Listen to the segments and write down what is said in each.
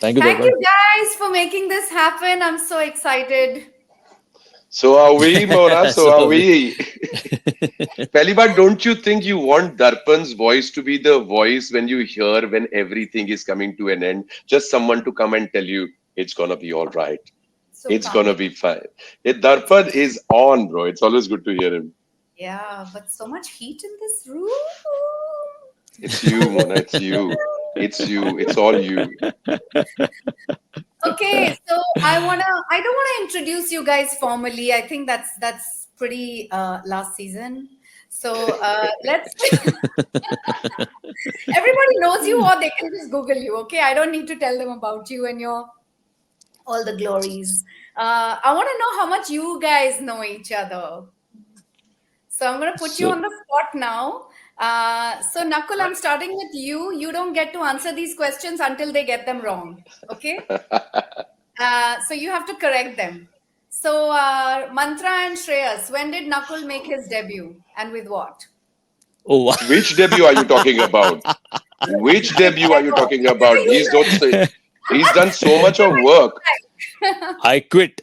Thank you, Thank Darrpan. you guys for making this happen. I'm so excited. So are we, Mona. So are So, we. Pehli baat, don't you think you want Darpan's voice to be the voice when you hear when everything is coming to an end? Just someone to come and tell you it's gonna be all right. So It's gonna calming. be fine. Darpan is on, bro. It's always good to hear him. Yeah, but so much heat in this room. It's you, Mona. It's you. It's you. It's all you. Okay, so I don't wanna introduce you guys formally. I think that's pretty last season. So let's everybody knows you or they can just Google you, okay? I don't need to tell them about you and your all the glories. I want to know how much you guys know each other. So I'm going to put you so on the spot now. So Nakul, I'm starting with you. You don't get to answer these questions until they get them wrong. Okay? So you have to correct them. So Mantra and Shreyas, when did Nakul make his debut and with what? oh, wow. Which debut are you talking about? Which debut are you Whatever. talking Whatever about? you like. He's done so much of Whatever work. you like. I quit.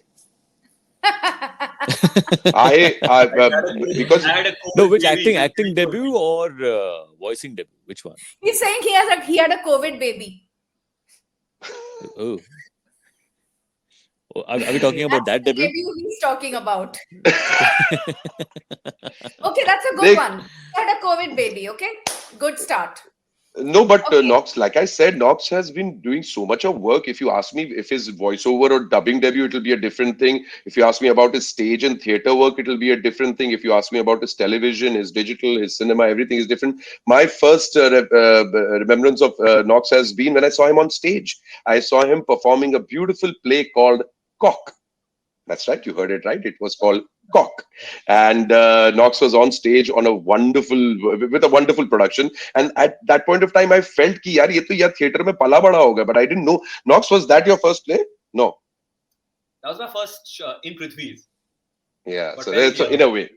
I because I had a No, COVID which baby. acting debut or voicing debut? Which one? He's saying he had a COVID baby. Oh, are we talking about That's that the debut? debut he's talking about. Okay, that's a good they one. He had a COVID baby. Okay, good start. no, but Okay, Knox, like I said, Knox has been doing so much of work. If you ask me if his voiceover or dubbing debut, it'll be a different thing. If you ask me about his stage and theater work, it'll be a different thing. If you ask me about his television, his digital, his cinema, everything is different. My first remembrance of Knox has been when I saw him on stage. I saw him performing a beautiful play called Cock. That's right, you heard it right. It was called Cock, and Knox was on stage on a with a wonderful production. And at that point of time, I felt कि यार ये तो यार theater में पला बड़ा होगा. But I didn't know. Knox, was that your first play? No. That was my first in Prithvi's. Yeah. But So, very so in young. a way,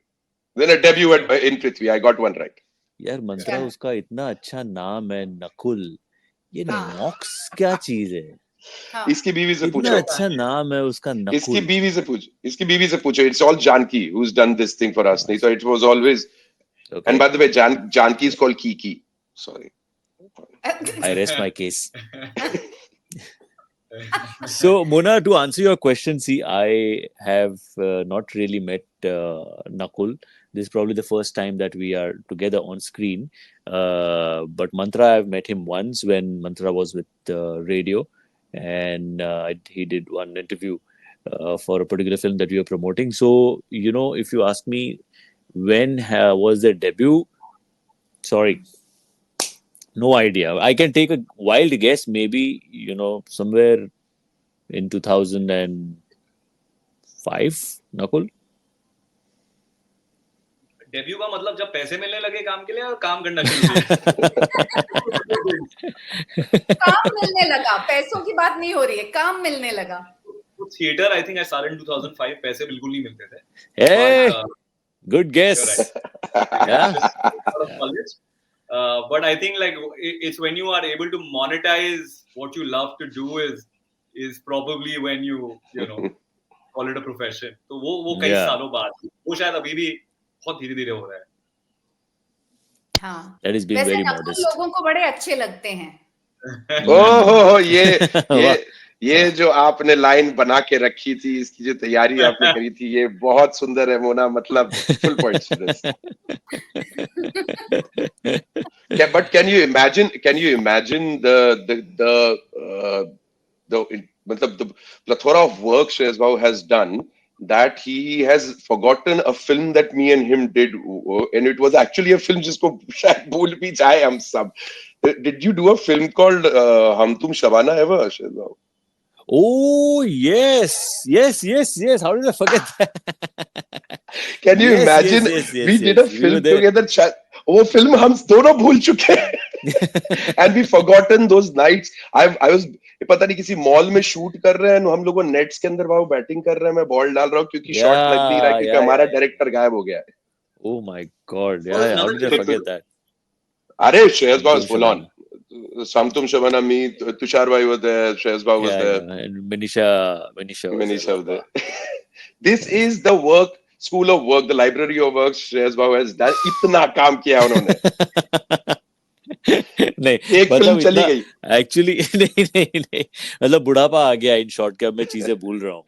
then a debut in Prithvi. I got one right. यार मंत्रा Yeah. उसका इतना अच्छा नाम है नकुल. ये हाँ. Knox क्या चीज है? हाँ. इसकी बीवी से इतना पूछो. अच्छा नाम है उसका इसकी नकुल. बीवी से पूछो. इसकी बीवी से पूछो. It's all Janki who's done this thing for us. नहीं तो it was always. And Okay, by the way, Janki is called Kiki. Sorry. I rest my case. So, Mona, to answer your question, see, I have not really met Nakul. This is probably the first time that we are together on screen. But Mantra, I've met him once when Mantra was with radio, and he did one interview for a particular film that we were promoting. So, if you ask me when was their debut, sorry, no idea. I can take a wild guess, maybe, somewhere in 2005, Nakul? Debut का मतलब जब पैसे मिलने लगे काम के लिए और काम करना शुरू किया. काम मिलने लगा. पैसों की बात नहीं हो रही है. काम मिलने लगा. Theatre I think I started in 2005. पैसे बिल्कुल नहीं मिलते थे. Hey, But, good guess. you're right. Yeah. Just out of college. But I think like it's when you are able to monetize what you love to do is probably when you call it a profession. तो वो कई Yeah. सालों बाद वो शायद अभी भी बहुत धीरे-धीरे हो रहा है. हाँ. That is being वैसे very नकुल modest. लोगों को बड़े अच्छे लगते हैं. ओहो वाह. ये जो आपने लाइन बना के रखी थी, इसकी जो तैयारी आपने करी थी, ये बहुत सुंदर है मोना. मतलब full points for this. But can you imagine the plethora of work Shreyas Bhau has done, that he has forgotten a film that me and him did, and it was actually a film जिसको शायद भूल भी जाए हम सब. Did you do a film called हम तुम Shabana ever, Shreyas Bhau? Oh, yes. How did I forget that? Can you imagine? We did a We were film there. together. वो film हम दोनों भूल चुके हैं. And we forgotten those nights. I was पता नहीं किसी मॉल में शूट कर रहे हैं, हम लोगों नेट्स के अंदर वो बैटिंग कर रहे हैं, मैं बॉल डाल रहा हूँ क्योंकि शॉट लग नहीं रहा है क्योंकि हमारा डायरेक्टर गायब हो गया है. Oh my God. Yeah, how did I forget that? अरे Shreyas Bhau is full on. Samtum Shabana, me, Tushar Bhai was there, Shreyas Bhai was there, And Manisha was there. Manish was there. This is the work, school of work, the library of work Shreyas Bhai has done. इतना काम किया उन्होंने. नहीं एक मतलब film चली इतना गई. एक्चुअली नहीं नहीं नहीं मतलब बुढ़ापा आ गया इन शॉर्ट के अब मैं चीजें भूल रहा हूँ.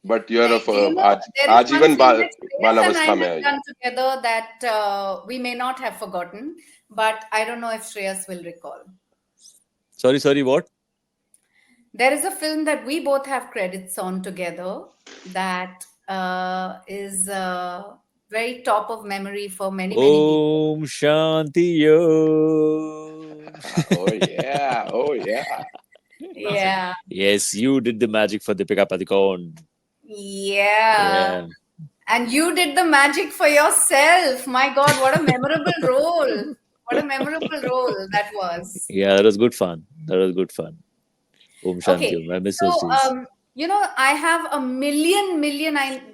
But you are Do of you know, आज there is one आजीवन film that Shreyas and I बालावस्था में have I. done together that we may not have forgotten, but I don't know if Shreyas will recall. Sorry what? There is a film that we both have credits on together that is very top of memory for many people. Om Shanti Om. Oh yeah, oh yeah. Yeah. Yes, you did the magic for Deepika Padukone. Yeah. And you did the magic for yourself. My God, what a memorable role. What a memorable role that was. Yeah, that was good fun. Om Shanti Okay. Om. I miss those So, days. I have a million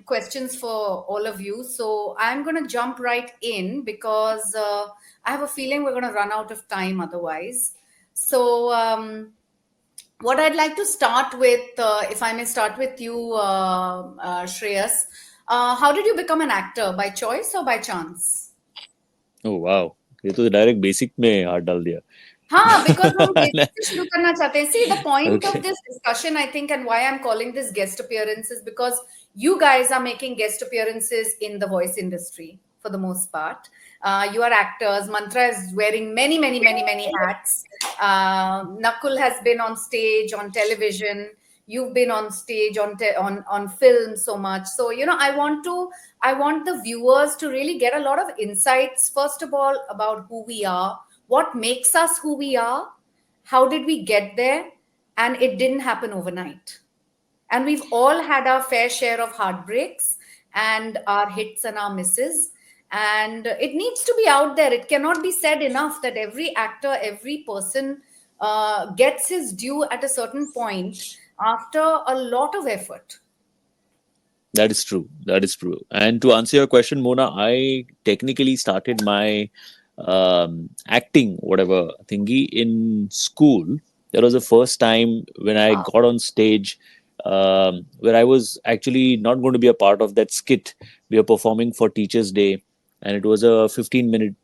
questions for all of you. So I'm going to jump right in because I have a feeling we're going to run out of time otherwise. So what I'd like to start with, if I may start with you, Shreyas, how did you become an actor? By choice or by chance? Oh wow. ये तो direct basic में हाथ डाल दिया. हाँ, because हम basic से शुरू करना चाहते हैं. See, the point Okay. of this discussion, I think, and why I'm calling this guest appearances, because you guys are making guest appearances in the voice industry for the most part. You are actors. Mantra is wearing many hats. Nakul has been on stage, on television. You've been on stage, on film so much. So, I want the viewers to really get a lot of insights, first of all, about who we are, what makes us who we are, how did we get there, and it didn't happen overnight. And we've all had our fair share of heartbreaks and our hits and our misses. And it needs to be out there. It cannot be said enough that every actor, every person gets his due at a certain point after a lot of effort. That is true. And to answer your question, Mona, I technically started my acting, whatever thingy, in school. That was the first time when I Wow. got on stage, where I was actually not going to be a part of that skit. We were performing for Teachers' Day, and it was a 15-minute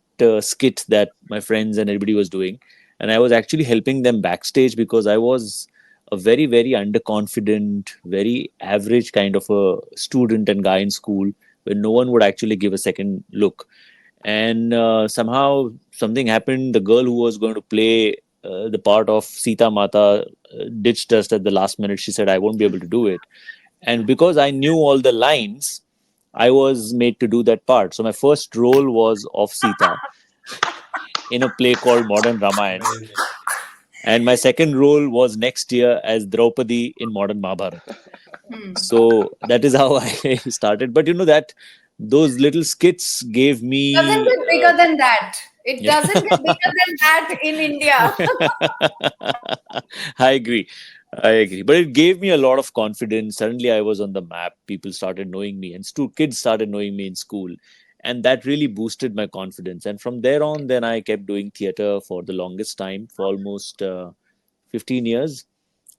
skit that my friends and everybody was doing. And I was actually helping them backstage because I was a very underconfident, very average kind of a student and guy in school where no one would actually give a second look. And somehow something happened. The girl who was going to play the part of Sita Mata ditched us at the last minute. She said, I won't be able to do it. And because I knew all the lines, I was made to do that part. So my first role was of Sita in a play called Modern Ramayana. Amazing. And my second role was next year as Draupadi in Modern Mahabharata. So that is how I started. But that those little skits gave me. Doesn't get bigger than that. It Yeah. doesn't get bigger than that in India. I agree. But it gave me a lot of confidence. Suddenly I was on the map. People started knowing me, and kids started knowing me in school. And that really boosted my confidence. And from there on, then I kept doing theater for the longest time, for almost 15 years,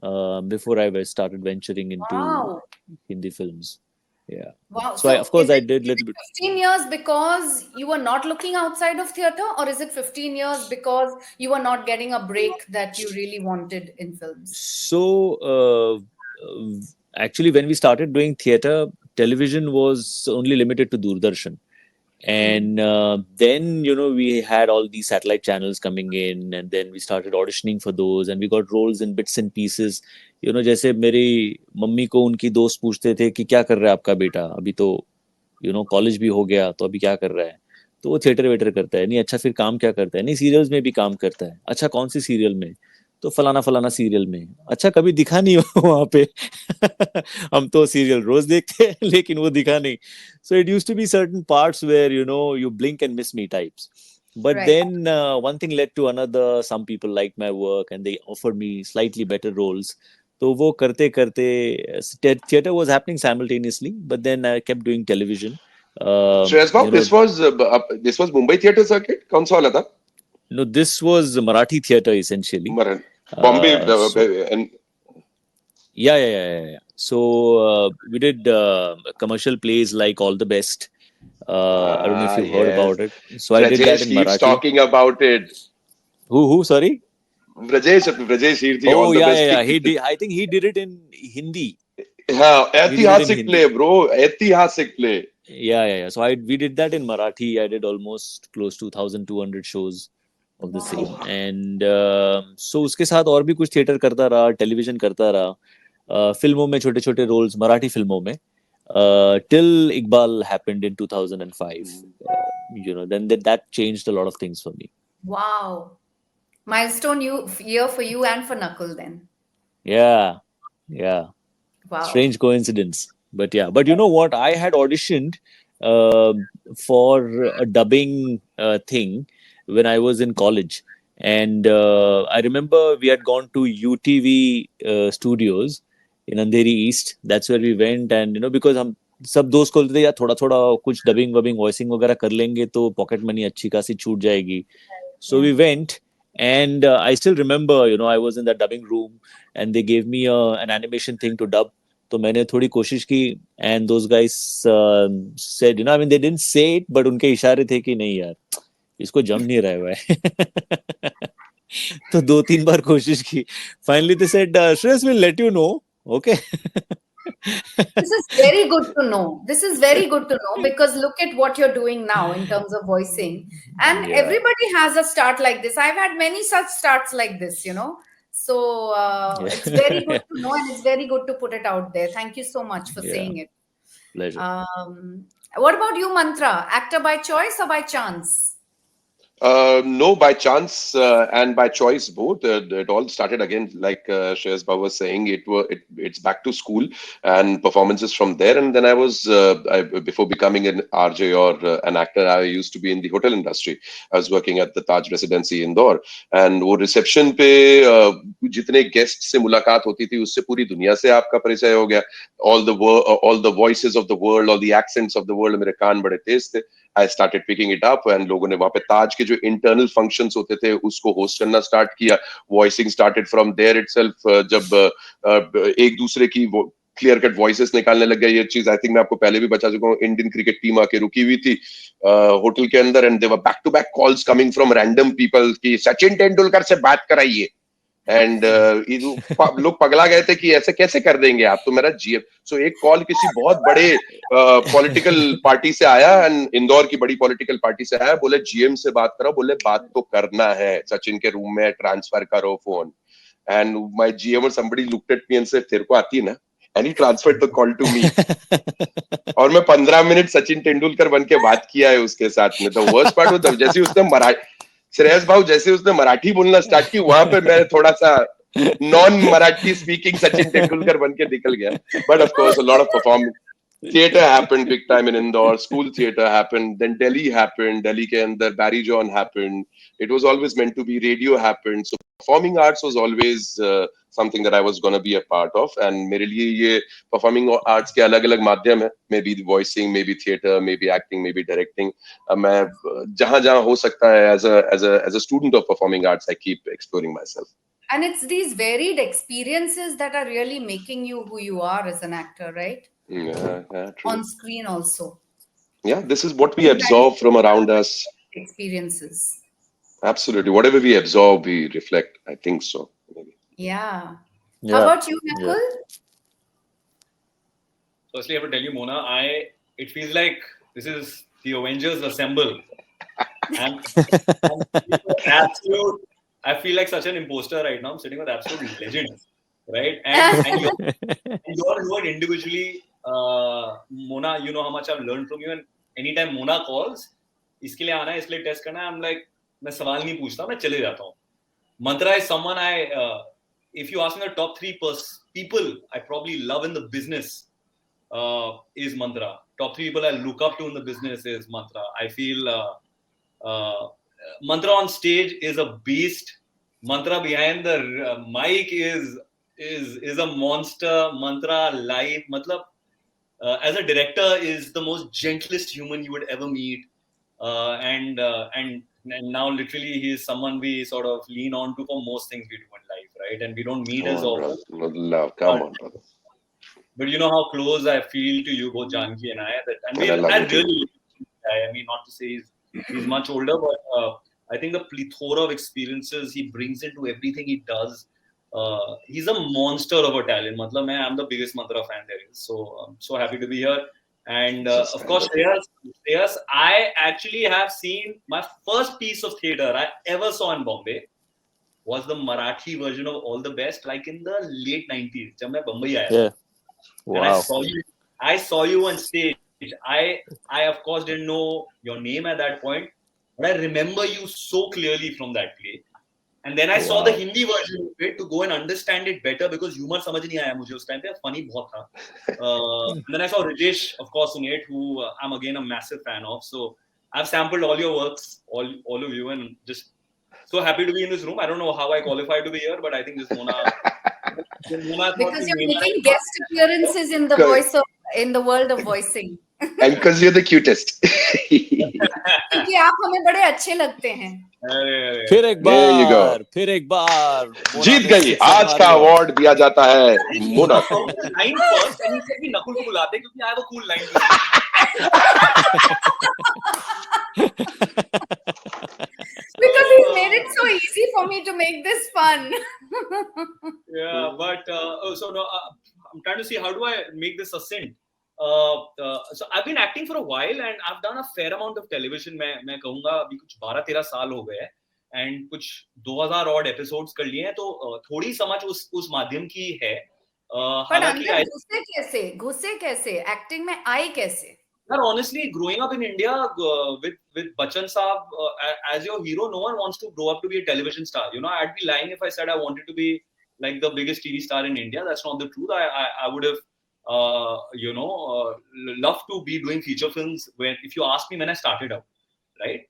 before I started venturing into Wow. Hindi films. Yeah. Wow. So of course, I did is little it bit. 15 years because you were not looking outside of theater, or is it 15 years because you were not getting a break that you really wanted in films? So actually, when we started doing theater, television was only limited to Doordarshan. And then we had all these satellite channels coming in, and then we started auditioning for those, and we got roles in bits and pieces. जैसे मेरी mummy को उनकी दोस्त पूछते थे कि क्या कर रहा है आपका बेटा, अभी तो कॉलेज भी हो गया, तो अभी क्या कर रहा है, तो वो थिएटर वेटर करता है, नहीं अच्छा फिर काम क्या करता है, नहीं सीरियल्स में भी काम करता है, अच्छा कौन सी सीरियल में, तो फलाना सीरियल में, अच्छा कभी दिखा नहीं हो वहां पे हम तो सीरियल रोज देखते हैं लेकिन वो दिखा नहीं. So it used to be certain parts where you blink and miss me types. But Right. then one thing led to another. Some people liked my work and they offered me slightly better roles. So वो करते करते theater was happening simultaneously, but then I kept doing television. Shreyas Bhai, this was Mumbai theatre circuit. कौन सा वाला था? No, this was Marathi theatre essentially. Bombay, So and yeah. So we did commercial plays like All the Best. I don't know if you've heard yes. about it. So I did that Brajesh in keeps Marathi. talking about it. Who? Sorry. Brajesh Hirthi, All Oh the Best. yeah. He did. I think he did it in Hindi. हाँ, He did it in ऐतिहासिक Hindi. play, bro. ऐतिहासिक play. Yeah. So we did that in Marathi. I did almost close to 1,200 shows of the Wow. same. And so उसके साथ और भी कुछ theatre करता रहा, टेलीविजन करता रहा, फिल्मों में छोटे छोटे रोल्स, मराठी फिल्मों में, till Iqbal happened in 2005. Then that changed a lot of things for me. Wow. Milestone year for you and for Nakul then. Yeah. Wow. Strange coincidence. But yeah. But you know what? I had auditioned uh, for a dubbing thing when I was in college. And I remember we had gone to UTV studios in Andheri East. That's where we went. And, because हम सब दोस्त बोलते थे यार थोड़ा थोड़ा कुछ dubbing वबिंग voicing वगैरह कर लेंगे तो पॉकेट मनी अच्छी खासी छूट जाएगी. So we went, and I still remember, I was in that dubbing room, and they gave me an animation thing to dub. तो मैंने थोड़ी कोशिश की, and those guys said, I mean, they didn't say it, but उनके इशारे थे कि नहीं यार, इसको जम नहीं रहा है भाई. तो 2-3 बार कोशिश की. Finally they said, Shreyas, we'll let you know. Okay. This is very good to know. This is very good to know because look at what you're doing now in terms of voicing. And Yeah. everybody has a start like this. I've had many such starts like this, So it's very good to know and it's very good to put it out there. Thank you so much for Yeah. saying it. Pleasure. What about you, Mantra? Actor by choice or by chance? No, by chance and by choice both. It all started again, like Shreyas Bhav was saying. It's back to school and performances from there. And then before becoming an RJ or an actor, I used to be in the hotel industry. I was working at the Taj Residency Indore, and वो reception पे जितने guests से मुलाकात होती थी, उससे पूरी दुनिया से आपका परिचय हो गया. All the voices of the world, all the accents of the world. मेरे कान बड़े तेज थे. I started picking it up and लोगों ने वहाँ पे ताज के जो इंटरनल फंक्शंस होते थे उसको होस्ट करना स्टार्ट किया. Voicing started from there itself. जब एक दूसरे की क्लियर कट वॉइसेस निकालने लग गए. ये चीज आई थिंक मैं आपको पहले भी बता चुका हूँ. इंडियन क्रिकेट टीम आके रुकी हुई थी होटल के अंदर, and there were back to back calls coming from random people कि सचिन तेंदुलकर से बात कराइए. एंड लोग पगला गए थे कि ऐसे कैसे कर देंगे आप, तो मेरा जीएम. सो एक कॉल किसी बहुत बड़े पॉलिटिकल पार्टी से आया, एंड इंदौर की बड़ी पॉलिटिकल पार्टी से आया. बोले जीएम से बात करो. बोले बात तो करना है, सचिन के रूम में ट्रांसफर करो फोन. एंड माय जीएम और somebody looked at me and said, तेरे को आती है ना. And he transferred the call to me. और मैं 15 मिनट सचिन तेंदुलकर बन के बात किया है उसके साथ में. द वर्स्ट पार्ट वाज जैसे उसने श्रेयस भाव जैसे उसने मराठी बोलना स्टार्ट की, वहां पे मैं थोड़ा सा नॉन मराठी स्पीकिंग सचिन तेंदुलकर बन के निकल गया. But of course a lot of performance. Theater happened big time in Indore. School theater happened. Then Delhi happened. Delhi ke andar Barry John happened. It was always meant to be. Radio happened. So performing arts was always something that I was going to be a part of. And मेरे लिए ये performing arts के अलग-अलग माध्यम है. Maybe voicing, maybe theater, maybe acting, maybe directing. मैं जहाँ-जहाँ हो सकता है as a student of performing arts, I keep exploring myself. And it's these varied experiences that are really making you who you are as an actor, right? Yeah, true. On screen also. Yeah, this is what we absorb from around us. Experiences. Absolutely. Whatever we absorb, we reflect. I think so. Maybe. Yeah. How about you, Nakul? Firstly, I have to tell you, Mona, it feels like this is the Avengers assemble. And absolute, I feel like such an imposter right now. I'm sitting with absolute legends, right? And you're individually, Mona, you know how much I've learned from you. And anytime Mona calls, इसके लिए आना है, इसलिए test करना है, I'm like, मैं सवाल नहीं पूछता, मैं चले जाता हूँ. Mantra is someone if you ask me the top 3 people I probably love in the business, is Mantra. Top 3 people I look up to in the business is Mantra. I feel Mantra on stage is a beast. Mantra behind the mic is a monster. Mantra live, matlab, as a director is the most gentlest human you would ever meet. And and now literally he is someone we sort of lean on to for most things we do in life, right? And we don't meet Come as on, often. brother. Love. Come But, on, brother. but you know how close I feel to you, both Janki and I. And And I love I you too. really, I mean, not to say he's much older, but I think the plethora of experiences he brings into everything he does. He's a monster of a talent. Matlab, I'm the biggest Mantra fan there is. So I'm so happy to be here. And Just of course, wonderful. Shreyas, I actually have seen my first piece of theatre I ever saw in Bombay was the Marathi version of All the Best, like in the late 90s. जब मैं बम्बई आया था. Yeah. And I Wow. saw you on stage. I of course didn't know your name at that point, but I remember you so clearly from that play. And then I saw the Wow. Hindi version of it to go and understand it better because humor समझ नहीं आया मुझे उस time पे, funny बहुत था. And then I saw Rajesh, of course, in it, who I'm again a massive fan of. So I've sampled all your works, all of you, and just so happy to be in this room. I don't know how I qualified to be here, but I think this Mona Because you're making guest appearances in the world of voicing. And because you're the cutest. क्योंकि आप हमें बड़े अच्छे लगते हैं. फिर एक There you go. बार, फिर एक बार. मोना जीत ने गई. six आज मार का दिया. अवार्ड दिया जाता है मोना को. line first, and he said कि नकुल को बुलाते क्योंकि I have a cool line to say. Because he's made it so easy for me to make this fun. Yeah, but I'm trying to see how do I make this succinct. So I've been acting for a while and I've done a fair amount of television. मैं कहूँगा अभी कुछ 12-13 साल हो गए हैं and कुछ 2000 odd episodes कर लिए हैं, तो थोड़ी समझ उस माध्यम की है. पर अंदर घुसे कैसे एक्टिंग में आए कैसे? But honestly, growing up in India with Bachchan Saab as your hero, no one wants to grow up to be a television star. You know, I'd be lying if I said I wanted to be like the biggest TV star in India. That's not the truth. I would have, loved to be doing feature films if you ask me when I started out, right?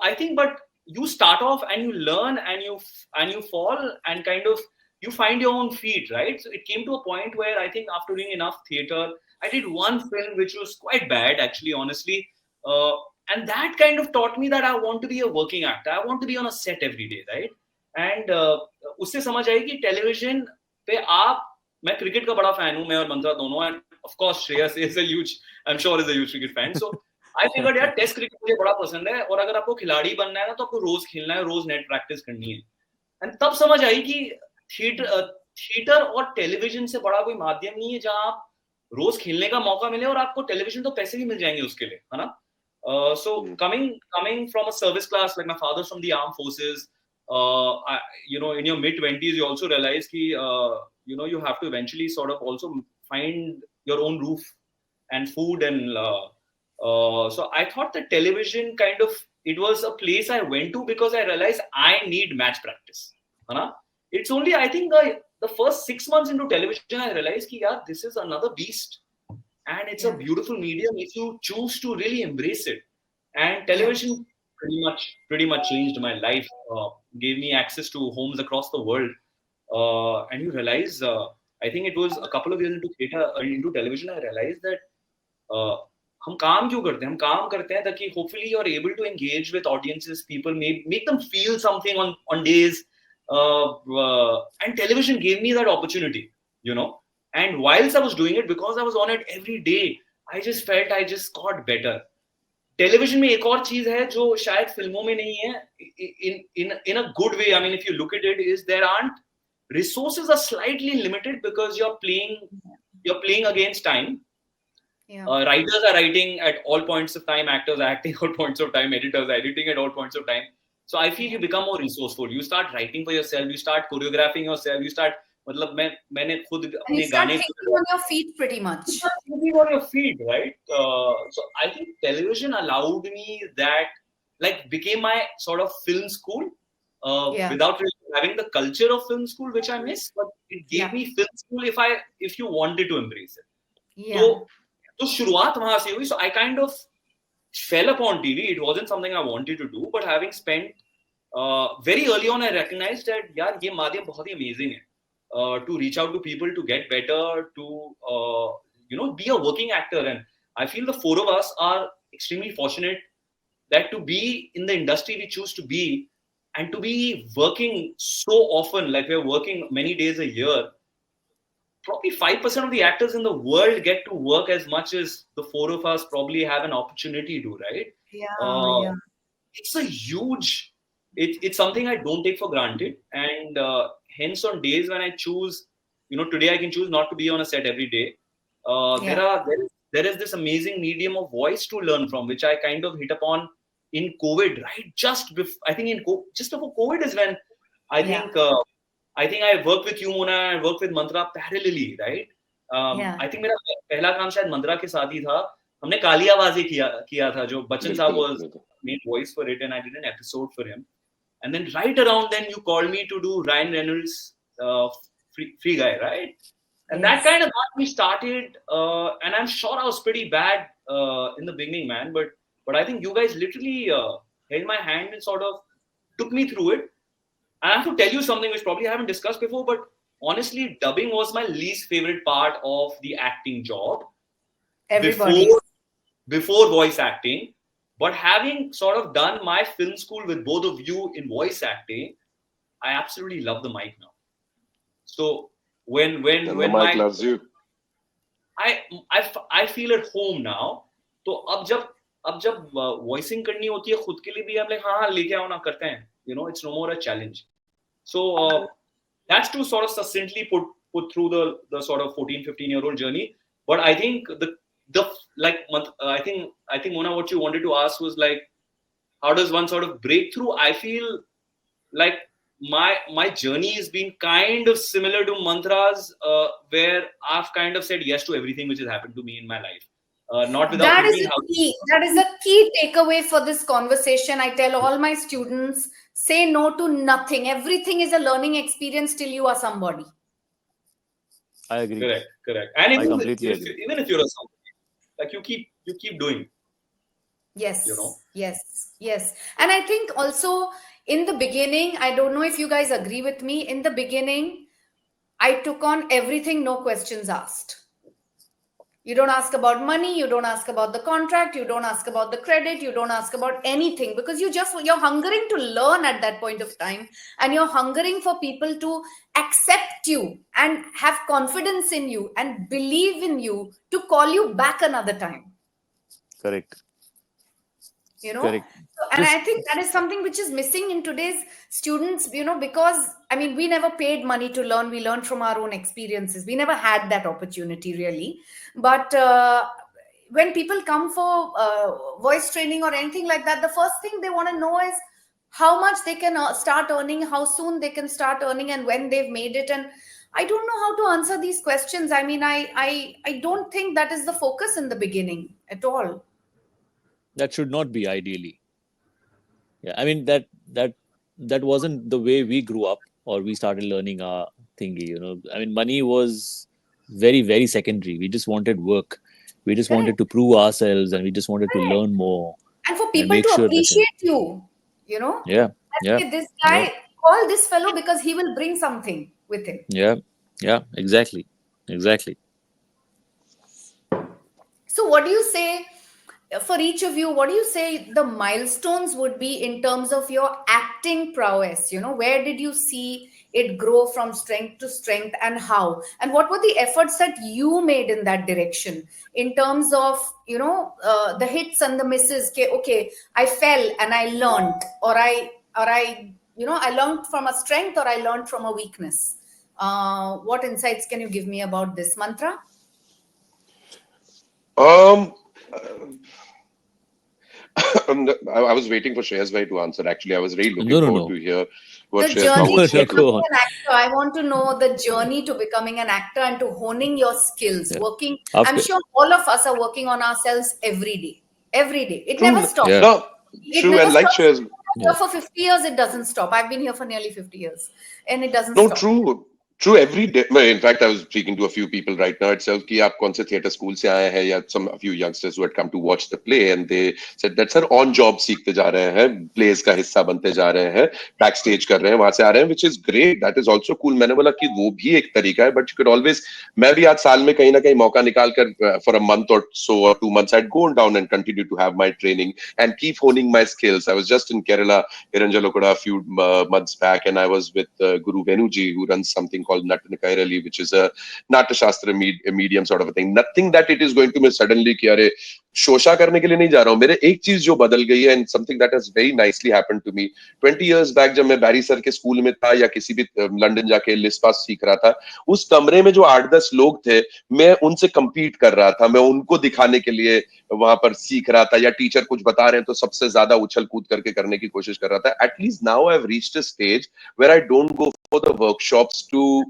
I think, but you start off and you learn and you fall and kind of you find your own feet, right? So it came to a point where I think after doing enough theatre, I did one film which was quite bad, actually, honestly. And that kind of taught me that I want to be a working actor. I want to be on a set every day, right? And उससे समझ आई कि television पे मैं cricket का बड़ा fan हूँ, मैं और मंत्रा दोनों, and of course Shreyas is a huge cricket fan. So I figured यार टेस्ट क्रिकेट मुझे बड़ा पसंद है और अगर आपको खिलाड़ी बनना है ना तो आपको रोज खेलना है, रोज नेट प्रैक्टिस करनी है. एंड तब समझ आई कि थिएटर और टेलीविजन से बड़ा कोई माध्यम नहीं है जहां आप रोज खेलने का मौका मिले और आपको टेलीविजन तो पैसे भी मिल जाएंगे उसके लिए, है ना? So coming from a service class, like my father's from the armed forces, in your mid 20s you also realize कि you have to eventually sort of also find your own roof and food and so I thought that television kind of, it was a place I went to because I realized I need match practice. It's only, I think, the first 6 months into television, I realized that yeah, this is another beast. And it's a beautiful medium if you choose to really embrace it. And television pretty much changed my life, gave me access to homes across the world. And you realize, I think it was a couple of years into theatre, into television, I realized that हम काम क्यों करते हैं? हम काम करते हैं ताकि hopefully you are able to engage with audiences, people, make them feel something on days. And television gave me that opportunity, and whilst I was doing it, because I was on it every day, I just felt I just got better. Television में एक और चीज है जो शायद फिल्मों में नहीं है, in a good way. I mean, if you look at it, is there aren't resources are slightly limited because you're playing against time. Writers are writing at all points of time, actors are acting at all points of time, editors are editing at all points of time. So I feel you become more resourceful. You start writing for yourself. You start choreographing yourself. You start, मैंने खुद अपने गाने. Thinking on your feet, pretty much. Thinking on your feet, right? So I think television allowed me that, like, became my sort of film school. Without really having the culture of film school, which I miss, but it gave me film school if you wanted to embrace it. So शुरुआत वहां से हुई. So I kind of fell upon TV. It wasn't something I wanted to do, but having spent very early on, I recognized that यार ये माध्यम बहुत ही amazing है, to reach out to people, to get better, to be a working actor. And I feel the four of us are extremely fortunate that to be in the industry we choose to be, and to be working so often, like we're working many days a year, probably 5% of the actors in the world get to work as much as the four of us probably have an opportunity to, right? Yeah, Uh, yeah. it's a huge, it's something I don't take for granted. And hence, on days when I choose, today I can choose not to be on a set every day. Yeah. There is this amazing medium of voice to learn from, which I kind of hit upon in COVID, right? I think just before COVID is when I Yeah. think I worked with you, Mona, and I worked with Mantra parallelly, right? Yeah. I think मेरा पहला काम शायद मंत्रा के साथ ही था. हमने काली आवाज़ किया था, जो बच्चन साहब बिल्कुल, was बिल्कुल. main voice for it, and I did an episode for him. And then right around then, you called me to do Ryan Reynolds' Free Guy, right? And that Yes. kind of got me started. And I'm sure I was pretty bad in the beginning, man. But I think you guys literally held my hand and sort of took me through it. And I have to tell you something which probably I haven't discussed before, but honestly, dubbing was my least favorite part of the acting job Everybody. before voice acting. But having sort of done my film school with both of you in voice acting, I absolutely love the mic now. So when And the when mic my loves you. I feel at home now. तो अब जब voicing करनी होती है खुद के लिए भी, हम लाइक हाँ लेके आओ ना, करते हैं, it's no more a challenge. So that's to sort of succinctly put through the sort of 14-15-year-old journey. But I think the like I think Mona, what you wanted to ask was like, how does one sort of break through? I feel like my journey has been kind of similar to Mantra's, where I've kind of said yes to everything which has happened to me in my life, not without That is thinking a how. key. That is a key takeaway for this conversation. I tell all my students, say no to nothing. Everything is a learning experience till you are somebody. I agree. Correct. And I completely agree. even if you're a somebody, like you keep doing. Yes, yes. And I think also in the beginning, I don't know if you guys agree with me. In the beginning, I took on everything, no questions asked. You don't ask about money, you don't ask about the contract, you don't ask about the credit, you don't ask about anything, because you're hungering to learn at that point of time, and you're hungering for people to accept you and have confidence in you and believe in you to call you back another time. Correct. So, and I think that is something which is missing in today's students, because I mean, we never paid money to learn. We learned from our own experiences. We never had that opportunity really. But when people come for voice training or anything like that, the first thing they want to know is how much they can start earning, how soon they can start earning, and when they've made it. And I don't know how to answer these questions. I mean, I don't think that is the focus in the beginning at all. That should not be, ideally. Yeah, I mean that wasn't the way we grew up or we started learning our thingy. I mean, money was very, very secondary. We just wanted work. We just wanted to prove ourselves, and we just wanted to learn more and for people make to sure that appreciate you. yeah, Okay, this guy, call this fellow because he will bring something with him. yeah, exactly. So what do you say, for each of you, what do you say the milestones would be in terms of your acting prowess? Where did you see it grow from strength to strength, and how? And what were the efforts that you made in that direction in terms of, the hits and the misses? Okay, I fell and I learned, or I learned from a strength, or I learned from a weakness. What insights can you give me about this, Mantra? I was waiting for Shreyas bhai to answer. Actually, I was really looking forward to hear what The Shreyas bhai journey would to say. becoming an actor. I want to know the journey to becoming an actor and to honing your skills. Yeah. I'm sure all of us are working on ourselves every day. Every day. It never stops. Yeah. No, It true. never And like stops. Shreyas, For 50 years, it doesn't stop. I've been here for nearly 50 years, and it doesn't no, stop. true. True, every day. In fact, I was speaking to a few people right now itself कि आप कौन से theatre school से आए हैं, या some a few youngsters who had come to watch the play, and they said that sir on job सीखते जा रहे हैं, plays का हिस्सा बनते जा रहे हैं, backstage कर रहे हैं, वहां से आ रहे हैं, which is great. That is also cool. मैंने बोला कि वो भी एक तरीका है, but you could always, मैं भी आज साल में कहीं ना कहीं मौका निकाल कर for a month or so or 2 months I'd go down and continue to have my training and keep honing my skills. I was just in Kerala, Iranjalokuda, a few months back, and I was with Guru Venuji, who runs something called Natana Kairali, which is a Natashastra medium sort of a thing. Nothing that it is going to be suddenly कि अरे शोषा करने के लिए नहीं जा रहा हूँ. मेरे एक चीज जो बदल गई है, and something that has very nicely happened to me 20 years back, जब मैं बैरी सर के स्कूल में था या किसी भी लंदन जाके लिस्पास सीख रहा था, उस कमरे में जो 8-10 लोग थे, मैं उनसे compete कर रहा था, मैं उनको दिखाने के लिए वहां पर सीख रहा था, या टीचर कुछ बता रहे हैं तो सबसे ज्यादा उछल कूद करके करने की कोशिश कर रहा था. At least now I've reached a stage where I don't go for the workshops to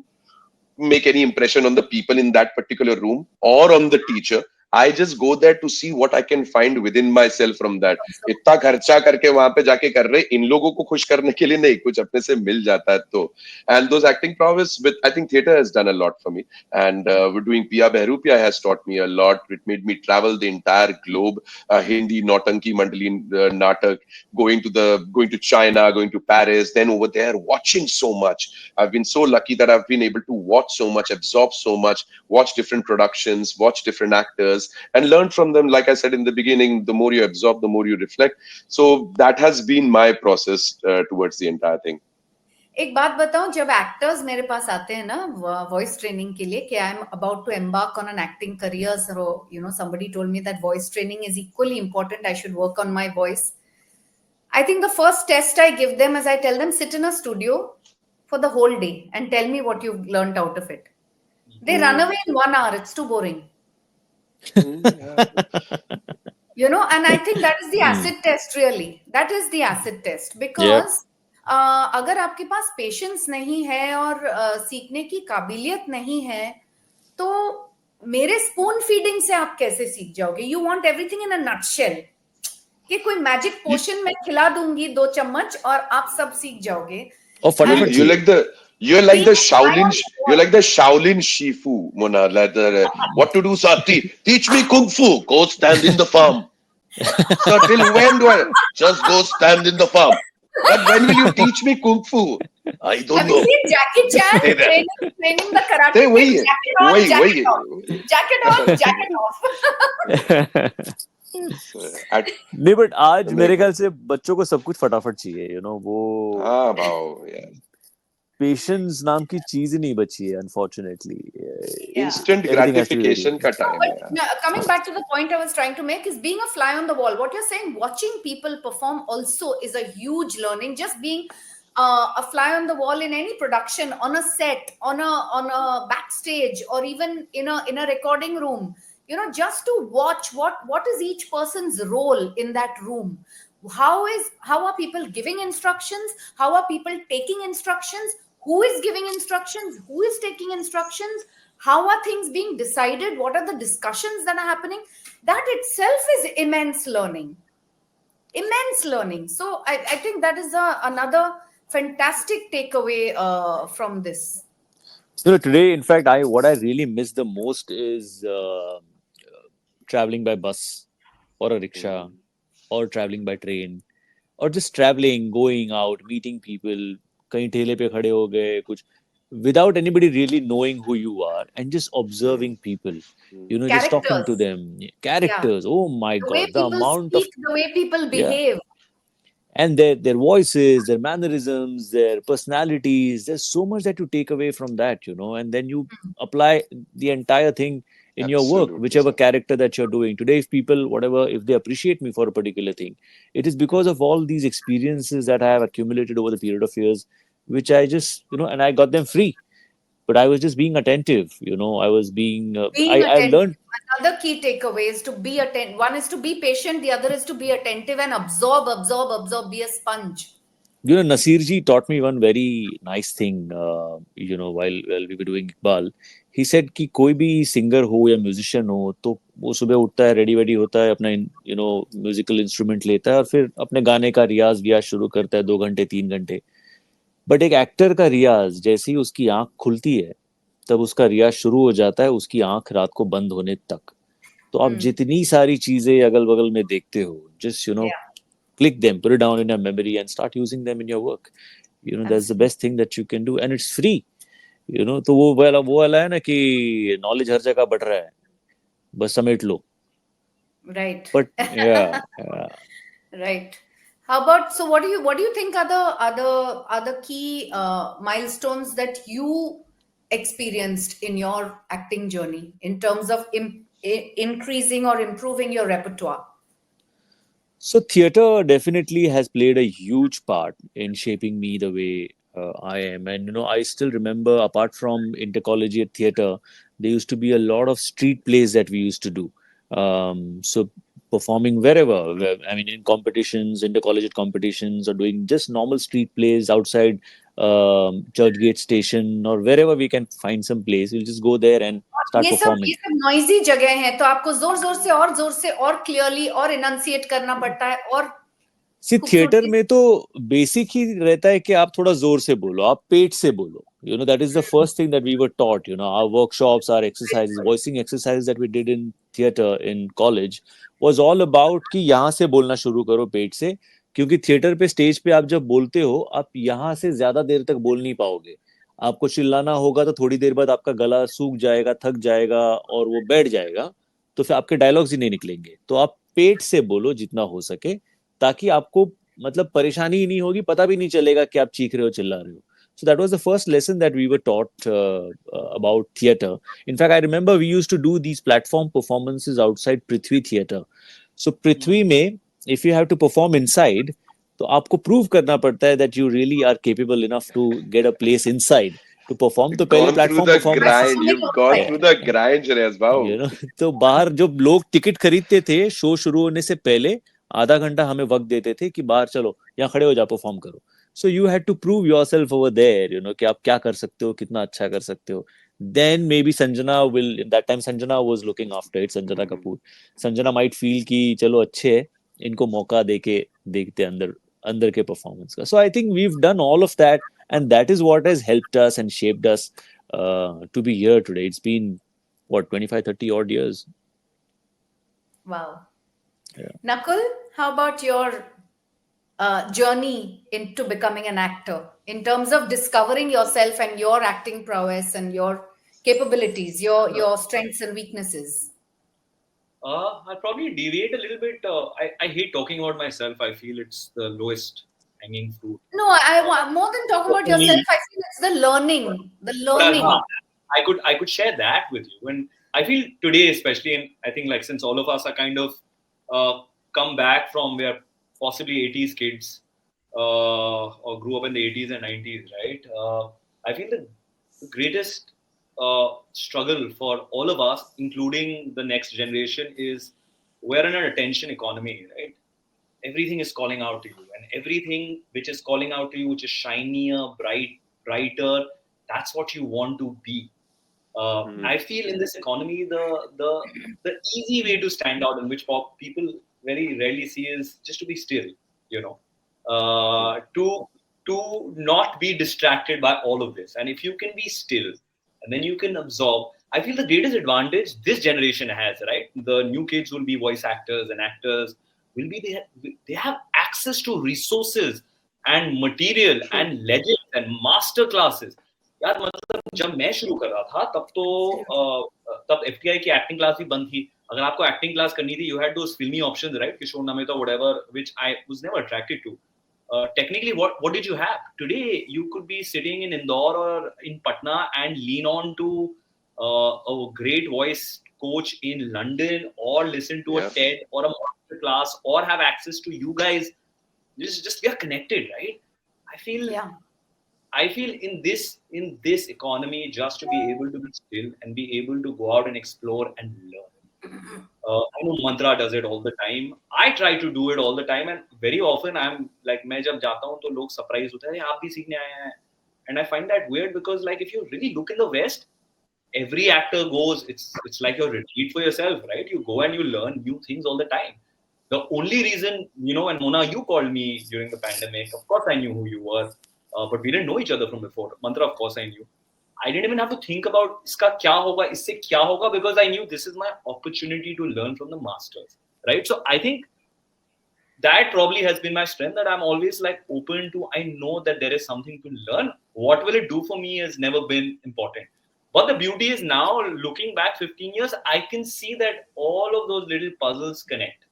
make any impression on the people in that particular room or on the teacher. I just go there to see what I can find within myself from that. इतना खर्चा करके वहां पे जाके कर रहे, इन लोगों को खुश करने के लिए नहीं, कुछ अपने से मिल जाता है तो. And those acting prowess with, I think theatre has done a lot for me. And we're doing Pia Behrupia has taught me a lot. It made me travel the entire globe. Hindi, Nautanki, Mandali, Natak, going to China, going to Paris, then over there watching so much. I've been so lucky that I've been able to watch so much, absorb so much, watch different productions, watch different actors, and learn from them. Like I said in the beginning, the more you absorb, the more you reflect. So that has been my process towards the entire thing. एक बात बताऊं, जब actors मेरे पास आते हैं ना voice training के लिए कि I am about to embark on an acting career, you know somebody told me that voice training is equally important, I should work on my voice. I think the first test I give them is I tell them sit in a studio for the whole day and tell me what you've learned out of it. They run away in 1 hour. It's too boring. You know, and I think that is the acid test really. That is the acid test because अगर आपके पास patience नहीं है और सीखने की काबिलियत नहीं है तो मेरे स्पून फीडिंग से आप कैसे सीख जाओगे? You want everything in a nutshell. कि कोई मैजिक पोशन में खिला दूंगी 2 चम्मच और आप सब सीख जाओगे. और फटाफट you're like the Shaolin Shifu, Mona. Like what to do, Sati? Teach me kung fu. Go stand in the farm. So till when do I just go stand in the farm? But when will you teach me kung fu? I don't know. Have you seen Jackie Chan training the karate? Jacket on, jacket off. नहीं, but आज मेरे ख्याल से बच्चों को सब कुछ फटाफट चाहिए, यू नो, वो पेशेंस नाम की चीज ही नहीं बची है अनफॉर्चुनेटली. Instant gratification का time है. Coming back to the point I was trying to make is being a fly on the wall. What you're saying, watching people perform also is a huge learning. Just being a fly on the wall in any production, on a set, on a backstage, or even in a recording room. You know, just to watch what is each person's role in that room. How are people giving instructions? How are people taking instructions? Who is giving instructions? Who is taking instructions? How are things being decided? What are the discussions that are happening? That itself is immense learning. Immense learning. So I think that is another fantastic takeaway from this. You know, today, in fact, what I really miss the most is traveling by bus or a rickshaw or traveling by train or just traveling, going out, meeting people, कहीं ठेले पे खड़े हो गए कुछ, without anybody really knowing who you are and just observing people, you know, just talking to them. Characters. Yeah. Oh my God, the amount speak, the way people behave. And their voices, their mannerisms, their personalities, there's so much that you take away from that, you know, and then you apply the entire thing in your work, whichever character that you're doing. Today, if people, if they appreciate me for a particular thing, it is because of all these experiences that I have accumulated over the period of years, which I just, you know, and I got them free. But I was just being attentive, you know, I was being I learned. Another key takeaway is to be attentive. One is to be patient, the other is to be attentive and absorb, be a sponge. You know, Nasir ji taught me one very nice thing, you know, while we were doing Iqbal. He said कि कोई भी singer हो या musician हो तो वो सुबह उठता है, रेडी होता है, अपना यू नो म्यूजिकल इंस्ट्रूमेंट लेता है और फिर अपने गाने का रियाज शुरू करता है 2 घंटे 3 घंटे. बट एक एक्टर का रियाज जैसे ही उसकी आंख खुलती है तब उसका रियाज शुरू हो जाता है, उसकी आंख रात को बंद होने तक। तो आप जितनी सारी चीजें अगल बगल में देखते हो, just Yeah, click them, put it down in your memory and start using them in your work. That's the absolutely. best thing that you can do and it's free. तो वो वाला है ना कि नॉलेज हर जगह बढ़ रहा है, बस समेट लो। Right. बट या Right. How about, so what do you think are the key milestones that you experienced in your acting journey in terms of increasing or improving your repertoire? So theater definitely has played a huge part in shaping me the way I am. And I still remember, apart from intercollegiate theater, there used to be a lot of street plays that we used to do. So performing wherever, I mean, in competitions, intercollegiate competitions, or doing just normal street plays outside Churchgate Station or wherever we can find some place. We'll just go there and start ये performing. सब noisy जगह है, तो आपको जोर से और clearly और इनंसिएट करना पड़ता है और सी थिएटर खूबसूरती में तो बेसिक ही रहता है कि आप थोड़ा जोर से बोलो, आप पेट से बोलो। That is the first thing that we were taught. Our workshops, our exercises, voicing exercise that we did in theatre in college was all about कि यहाँ से बोलना शुरू करो पेट से, क्योंकि थिएटर पे स्टेज पे आप जब बोलते हो आप यहाँ से ज्यादा देर तक बोल नहीं पाओगे। आपको चिल्लाना होगा तो थोड़ी देर बाद आपका गला सूख जाएगा, थक जाएगा और वो बैठ जाएगा, तो फिर आपके डायलॉग्स ही नहीं निकलेंगे। तो आप पेट से बोलो जितना हो सके, ताकि आपको मतलब परेशानी ही नहीं होगी, पता भी नहीं चलेगा कि आप चीख रहे हो, चिल्ला रहे हो। So that was the first lesson that we were taught about theater. In fact, I remember we used to do these platform performances outside Prithvi Theater. So Prithvi में, if you have to perform inside, तो आपको prove करना पड़ता है that you really are capable enough to get a place inside to perform. तो पहले Gone through platform the performance grind. You've gone through the grind, Shreyas Bhau. तो बाहर जब लोग टिकट खरीदते थे शो शुरू होने से पहले, आधा घंटा हमें वक्त देते थे कि बाहर चलो, यहाँ खड़े हो जाओ, परफॉर्म करो। So you had to prove yourself over there, कि आप क्या कर सकते हो, कितना अच्छा कर सकते हो। Then maybe Sanjana will, that time Sanjana was looking after it, Sanjana Kapoor. Sanjana might feel कि चलो अच्छे है, इनको मौका देके देखते अंदर अंदर के परफॉर्मेंस का। So I think we have done all of that and that is what has helped us and shaped us to be here today. It's been what, 25, 30 odd years. Wow. Yeah. Nakul, how about your journey into becoming an actor in terms of discovering yourself and your acting prowess and your capabilities, your strengths and weaknesses? I'll probably deviate a little bit. I hate talking about myself. I feel it's the lowest hanging fruit. No, I want more than talk about For me, yourself. I feel it's the learning, the learning. I could share that with you. And I feel today, especially, and I think like since all of us are kind of come back from, we are possibly 80s kids or grew up in the 80s and 90s, right? I feel the greatest struggle for all of us, including the next generation, is we're in an attention economy, right? Everything is calling out to you, and everything which is calling out to you, which is shinier, brighter, that's what you want to be. I feel in this economy, the easy way to stand out, and which people very rarely see, is just to be still. You know, to not be distracted by all of this, and if you can be still, and then you can absorb. I feel the greatest advantage this generation has, right? The new kids will be voice actors and actors. Will be they have access to resources and material and legends and master classes. यार मतलब जब मैं शुरू कर रहा था तब FTI की एक्टिंग क्लास भी बंद थी। अगर आपको एक्टिंग क्लास करनी थी, you had those filmi options, right? Kishore नमेता, whatever, which I was never attracted to. Technically, what did you have? Today you could be sitting in Indore or in Patna and lean on to a great voice coach in London, or listen to a TED or a master class, or have access to you guys. Just we are connected, right? I feel in this economy, just to be able to be still and be able to go out and explore and learn. I know Mantra does it all the time. I try to do it all the time, and very often I'm like, मैं जब जाता हूँ तो लोग surprise होते हैं, आप भी सीखने आए हैं. And I find that weird, because like if you really look in the West, every actor goes, it's like your retreat for yourself, right? You go and you learn new things all the time. The only reason, and Mona, you called me during the pandemic. Of course, I knew who you were. but we didn't know each other from before. Mantra, of course, I knew. I didn't even have to think about iska kya hoga, isse kya hoga, because I knew this is my opportunity to learn from the masters, right? So I think that probably has been my strength, that I'm always like open to, I know that there is something to learn. What will it do for me has never been important. But the beauty is now, looking back 15 years, I can see that all of those little puzzles connect,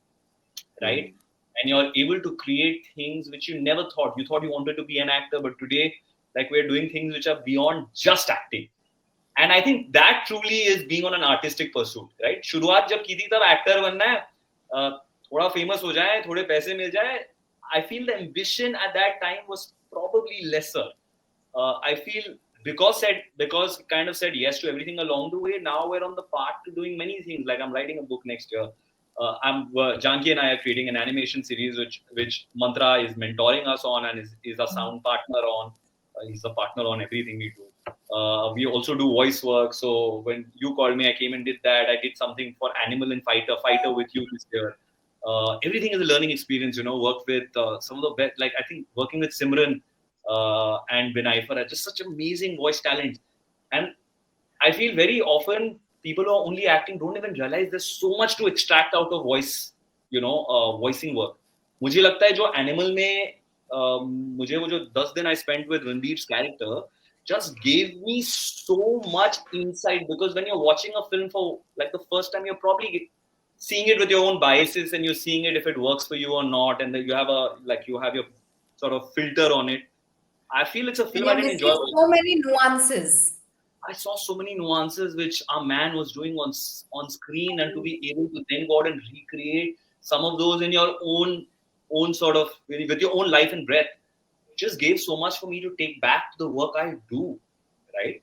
right? And you're able to create things which you never thought. You thought you wanted to be an actor, but today, like, we're doing things which are beyond just acting. And I think that truly is being on an artistic pursuit, right? शुरुआत जब की थी तब actor बनना है, थोड़ा famous हो जाए, थोड़े पैसे मिल जाए. I feel the ambition at that time was probably lesser. I feel because kind of said yes to everything along the way. Now we're on the path to doing many things. Like, I'm writing a book next year. Janki and I are creating an animation series which Mantra is mentoring us on, and is a sound partner on. He's a partner on everything we do. We also do voice work. So when you called me, I came and did that. I did something for Animal and Fighter with you this year. Everything is a learning experience, work with some of the best, like I think working with Simran and Binaifer are just such amazing voice talent. And I feel very often people who are only acting don't even realize there's so much to extract out of voice, voicing work. मुझे लगता है जो Animal में मुझे वो जो 10 दिन I spent with Ranbir's character just gave me so much insight, because when you're watching a film for like the first time, you're probably seeing it with your own biases, and you're seeing it if it works for you or not, and then you have your sort of filter on it. I feel it's a film I didn't enjoy. So many nuances. I saw so many nuances which our man was doing on screen, and to be able to then go out and recreate some of those in your own sort of, with your own life and breath, just gave so much for me to take back to the work I do, right?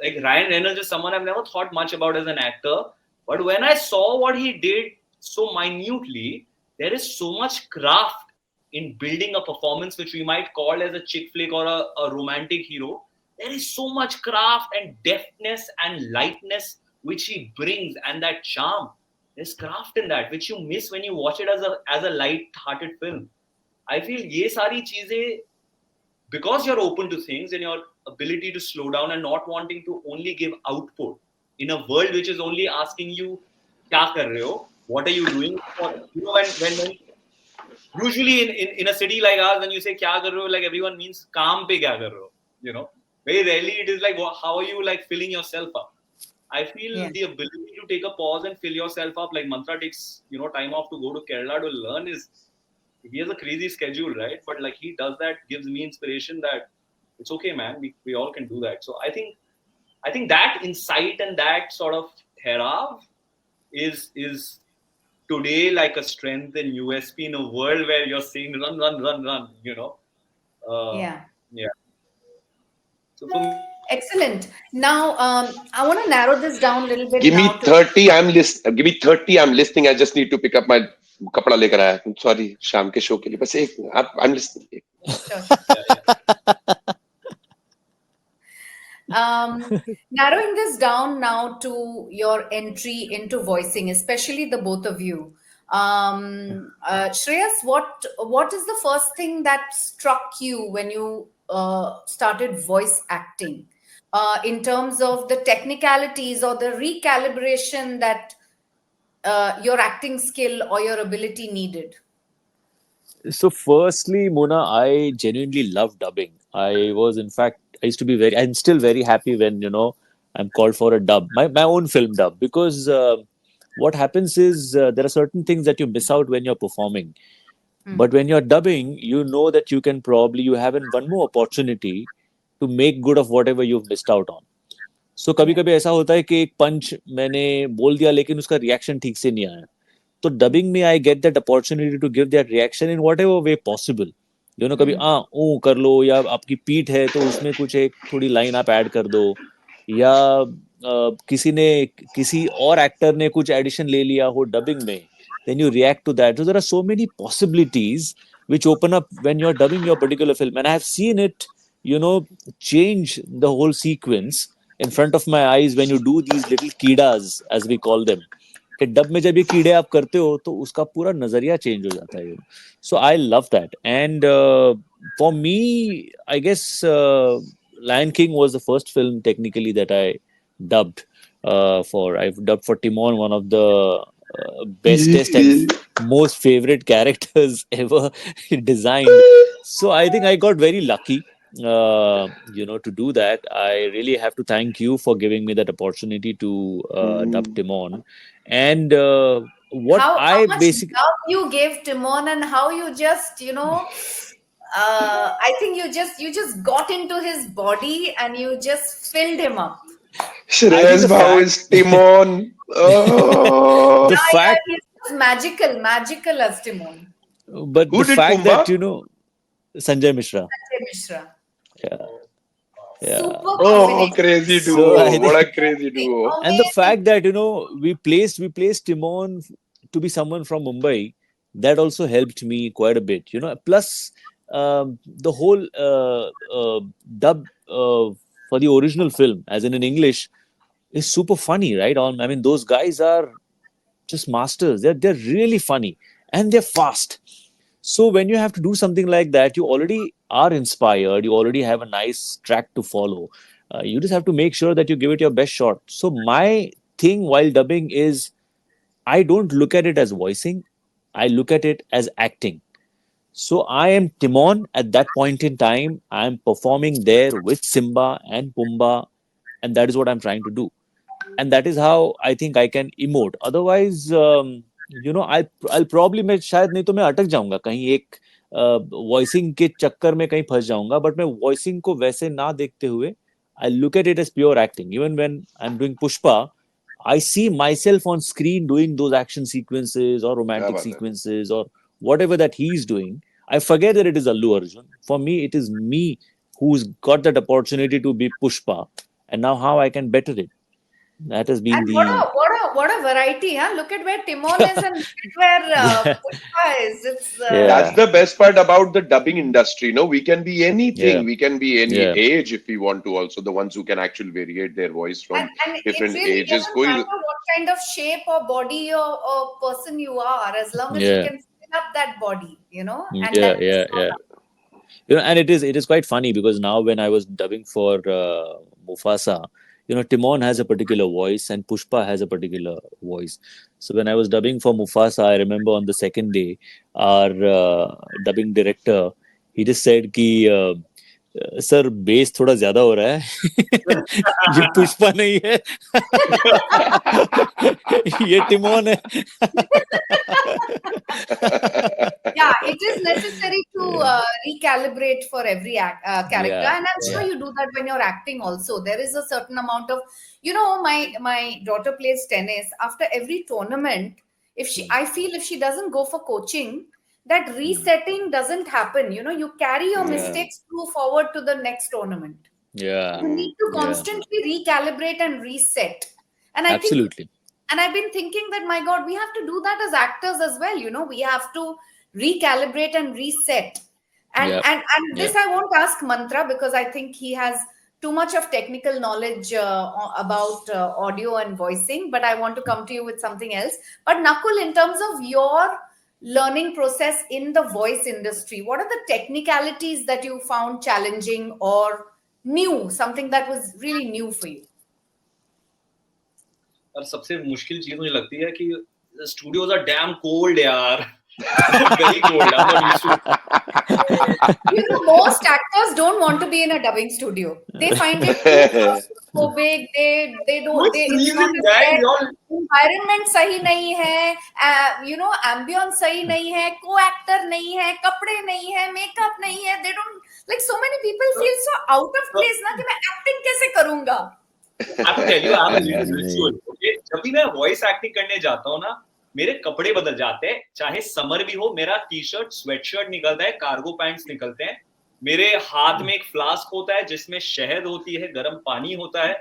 Like Ryan Reynolds is someone I've never thought much about as an actor, but when I saw what he did so minutely, there is so much craft in building a performance which we might call as a chick flick or a romantic hero. There is so much craft and deftness and lightness which he brings, and that charm. There's craft in that which you miss when you watch it as a light-hearted film. I feel ये सारी चीजें, because you're open to things and your ability to slow down and not wanting to only give output in a world which is only asking you क्या कर रहे हो, what are you doing, or, when usually in a city like ours, when you say क्या कर रहे हो, like everyone means काम पे क्या कर रहे हो, very rarely it is like, how are you like filling yourself up. I feel the ability to take a pause and fill yourself up, like Mantra takes time off to go to Kerala to learn, he has a crazy schedule, right? But like he does that, gives me inspiration that it's okay, man. We all can do that. So I think that insight and that sort of herav is today like a strength and USP in a world where you're saying run, Yeah. So for me, Excellent. Now, I want to narrow this down a little bit. Give me now 30. Give me 30. I'm listening. I just need to pick up my कपड़ा लेकर आया. Sorry, शाम के show के लिए. बस एक. I'm listening. Narrowing this down now to your entry into voicing, especially the both of you. Shreyas, what is the first thing that struck you when you started voice acting, in terms of the technicalities or the recalibration that your acting skill or your ability needed? So, firstly, Mona, I genuinely love dubbing. I used to be I'm still very happy when, I'm called for a dub, my own film dub, because what happens is there are certain things that you miss out when you're performing. But when you're dubbing, you know that you have one more opportunity to make good of whatever you've missed out on. So कभी कभी ऐसा होता है कि एक पंच मैंने बोल दिया लेकिन उसका रिएक्शन ठीक से नहीं आया. तो डबिंग में I get that opportunity to give that reaction in whatever way possible. कभी ओ कर लो, या आपकी पीठ है तो उसमें कुछ एक थोड़ी लाइन आप ऐड कर दो, या किसी और एक्टर ने कुछ एडिशन ले लिया हो डबिंग में, then you react to that. So there are so many possibilities which open up when you're dubbing your particular film, and I have seen it change the whole sequence in front of my eyes when you do these little kidas, as we call them. कि dub में जब ये कीड़े आप करते हो तो उसका पूरा नजरिया चेंज हो जाता है. So I love that. And for me, I guess Lion King was the first film technically that I dubbed for. I've dubbed for Timon, one of the bestest and most favorite characters ever designed. So I think I got very lucky, to do that. I really have to thank you for giving me that opportunity to dub Timon. And what How I much basically, love you gave Timon, and how you just, I think you just got into his body and you just filled him up. I think Shreyas the Bhau fact, is Timon. the Oh. Yeah, yeah, fact, he's magical, magical as Timon. but the Who did fact that, Pumbaa? Sanjay Mishra. Sanjay Mishra. Yeah, yeah. Super Oh, combination. crazy So I duo. What think, a crazy Amazing, duo. and the amazing. fact that, we placed Timon to be someone from Mumbai, that also helped me quite a bit. Plus the whole dub for the original film, as in English, is super funny, right? I mean, those guys are just masters. They're really funny and they're fast. So when you have to do something like that, you already are inspired. You already have a nice track to follow. You just have to make sure that you give it your best shot. So my thing while dubbing is I don't look at it as voicing. I look at it as acting. So I am Timon at that point in time. I am performing there with Simba and Pumbaa, and that is what I'm trying to do. And that is how I think I can emote. Otherwise, I'll probably मैं शायद नहीं तो मैं अटक जाऊंगा कहीं एक voicing के चक्कर में कहीं फंस जाऊंगा. बट मैं वॉइसिंग को वैसे ना देखते हुए I look at it as pure acting. Even when I'm doing Pushpa, I see myself on screen doing those action sequences or क्या romantic बात है. sequences or whatever that he's doing. I forget that it is Allu Arjun. For me, it is me who's got that opportunity to be Pushpa, and now how I can better it. That has been And what a the what a what a variety, huh? Look at where Timon is and look at where yeah, Pushpa is. It's That's yeah, the best part about the dubbing industry. No, we can be yeah, anything. We can be any yeah, age if we want to. Also, the ones who can actually variate their voice and, from and it different really ages. doesn't Going, matter what kind of shape or body or person you are, as long as you yeah, can fill up that body, and yeah, that yeah, yeah. persona. And it is quite funny because now when I was dubbing for Mufasa, Timon has a particular voice and Pushpa has a particular voice. So when I was dubbing for Mufasa, I remember on the second day, our dubbing director, he just said कि sir base थोड़ा ज्यादा हो रहा है ये पुष्पा नहीं है ये टिमोन है Yeah, it is necessary to recalibrate for every character, yeah, and I'm sure yeah, you do that when you're acting also. There is a certain amount of, my daughter plays tennis. After every tournament, if she I feel if she doesn't go for coaching, that resetting doesn't happen. You carry your yeah, mistakes through forward to the next tournament. yeah, You need to yeah, constantly recalibrate and reset. And I think, absolutely, and I've been thinking that, my God, we have to do that as actors as well. We have to recalibrate and reset. And yeah, and and yeah. this I won't ask Mantra, because I think he has too much of technical knowledge about audio and voicing. But I want to come to you with something else. But Nakul, in terms of your learning process in the voice industry, what are the technicalities that you found challenging or new, something that was really new for you? और सबसे मुश्किल चीज मुझे लगती है कि studios are damn cold यार. Very cold. I'm not used to it. Most actors don't want to be in a dubbing studio. They find it too claustrophobic. They don't. What's It's not freezing, a guys? set. Y'all, Environment सही नहीं है. Ambience सही नहीं है. Co-actor नहीं है. कपड़े नहीं है. Makeup नहीं है. They don't, like, so many people feel so out of place ना कि मैं acting कैसे करूँगा? I have to tell you, I have a little नहीं. ritual. Okay? जब भी मैं वॉइस एक्टिंग करने जाता हूँ ना, मेरे कपड़े बदल जाते हैं. चाहे समर भी हो, मेरा टी शर्ट स्वेट शर्ट निकलता है, कार्गो पैंट्स निकलते हैं. मेरे हाथ में एक फ्लास्क होता है जिसमें शहद होती है, गर्म पानी होता है,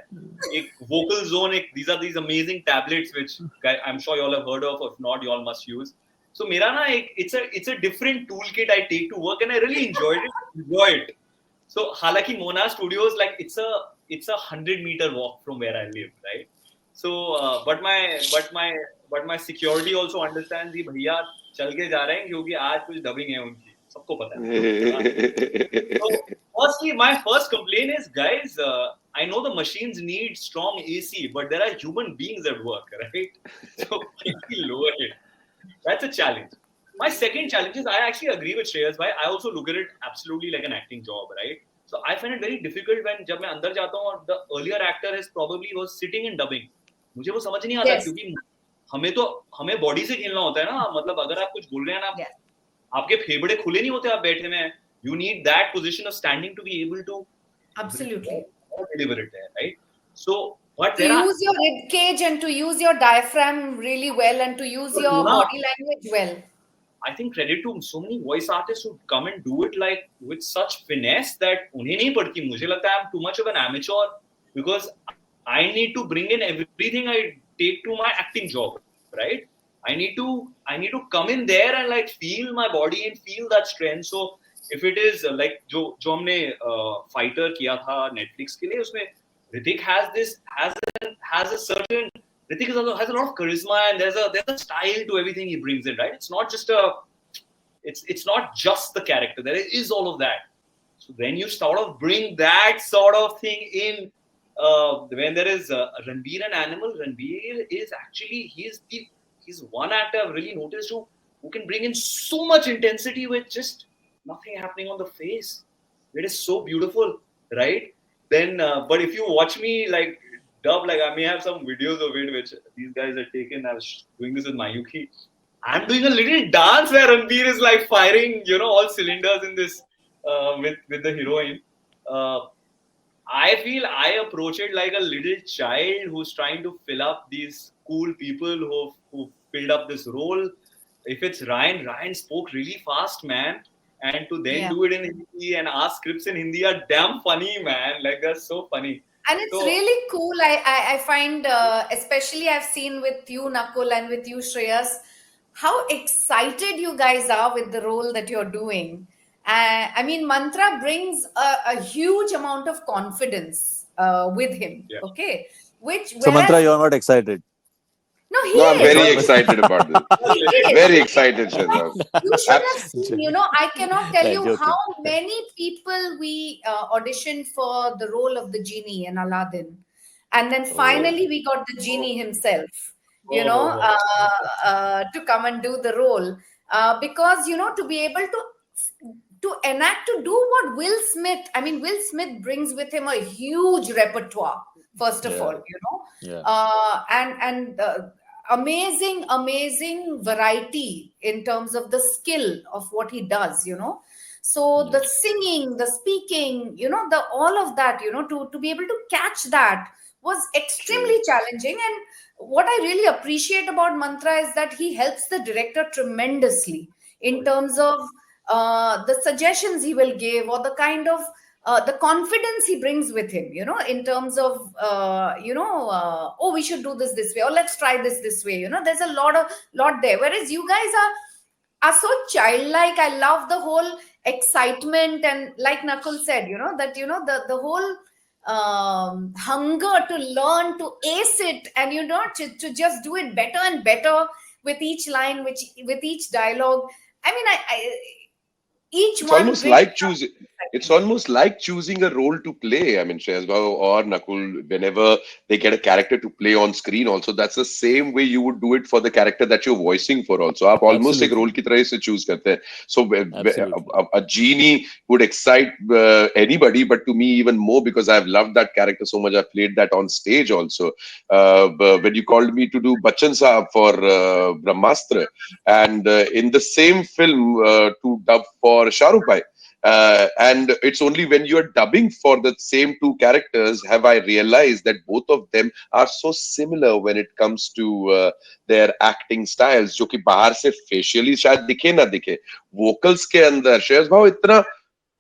एक वोकल जोन, एक these amazing tablets which I'm sure you all have heard of. If not, you all must use. So मेरा ना एक it's a different toolkit I take to work, and I really enjoy it. So हालांकि Mona Studios, like, it's a 100-meter walk from where I live, right? So but but my security also understands कि भैया चल के जा रहे हैं क्योंकि आज कुछ dubbing है उनकी, सबको पता है. So firstly, my first complaint is, guys, I know the machines need strong AC, but there are human beings at work, right? So can we lower it? That's a challenge. My second challenge is, I actually agree with Shreyas bhai. I also look at it absolutely like an acting job, right? So I find it very difficult when जब मैं अंदर जाता हूँ और the earlier actor is probably was sitting in dubbing. मुझे वो समझ नहीं आता क्योंकि हमें बॉडी से खेलना होता है ना. मतलब अगर आप कुछ बोल रहे हैं ना, आपके फेफड़े खुले नहीं होते आप बैठे में. You need that position of standing to be able to absolutely deliver it there, right? So but to use your rib cage and to use your diaphragm really well and to use your body language well. I think credit to so many voice artists who come and do it like with such finesse that उन्हें नहीं पड़ती. मुझे लगता है I'm too much of an amateur because I need to bring in everything I take to my acting job, right? I need to come in there and like feel my body and feel that strength. So if it is like जो हमने fighter किया था Netflix के लिए, उसमें Hrithik has a certain, Hrithik has a lot of charisma and there's a style to everything he brings in, right? It's not just it's not just the character. There is all of that. So when you sort of bring that sort of thing in, when there is Ranbir and Animal, Ranbir is actually he's one actor I've really noticed who can bring in so much intensity with just nothing happening on the face. It is so beautiful, right? Then, but if you watch me like dub, like I may have some videos of it which these guys had taken. I was doing this with Mayuki. I'm doing a little dance where Ranbir is like firing, all cylinders in this with the heroine. I feel I approach it like a little child who's trying to fill up these cool people who filled up this role. If it's Ryan spoke really fast, man. And to then do it in Hindi and ask scripts in Hindi are damn funny, man. Like, that's so funny. And it's really cool. I find, especially I've seen with you, Nakul, and with you, Shreyas, how excited you guys are with the role that you're doing. I mean, Mantra brings a huge amount of confidence with him. Yeah. Okay. So, Mantra, you're not excited? No, I'm very excited about this. Very excited, Shazam. You should have seen, I cannot tell you how many people we auditioned for the role of the genie in Aladdin. And then finally we got the genie himself, to come and do the role. Because, to be able to enact, to do what Will Smith brings with him a huge repertoire, first of all, and amazing variety in terms of the skill of what he does, so the singing, the speaking, all of that, to be able to catch that was extremely challenging. And what I really appreciate about Mantra is that he helps the director tremendously in terms of the suggestions he will give, or the kind of the confidence he brings with him, in terms of, oh, we should do this way, or let's try this way. There's a lot there. Whereas you guys are so childlike. I love the whole excitement, and like Nakul said, that the whole hunger to learn, to ace it, and to just do it better and better with each line, with each dialogue. I mean, each it's one almost like choosing. It's almost like choosing a role to play. I mean, Shreyas or Nakul, whenever they get a character to play on screen, also that's the same way you would do it for the character that you're voicing for. Also, आप almost एक role की तरह से choose करते हैं. So a genie would excite anybody, but to me even more because I've loved that character so much. I've played that on stage also. When you called me to do Bachchan Saab for Brahmastra, and in the same film to dub for Shah Rukh Bhai. And it's only when you're dubbing for the same two characters have I realized that both of them are so similar when it comes to their acting styles, जो कि बाहर से facially शायद दिखे ना दिखे, vocals के अंदर श्रेयस भाव इतना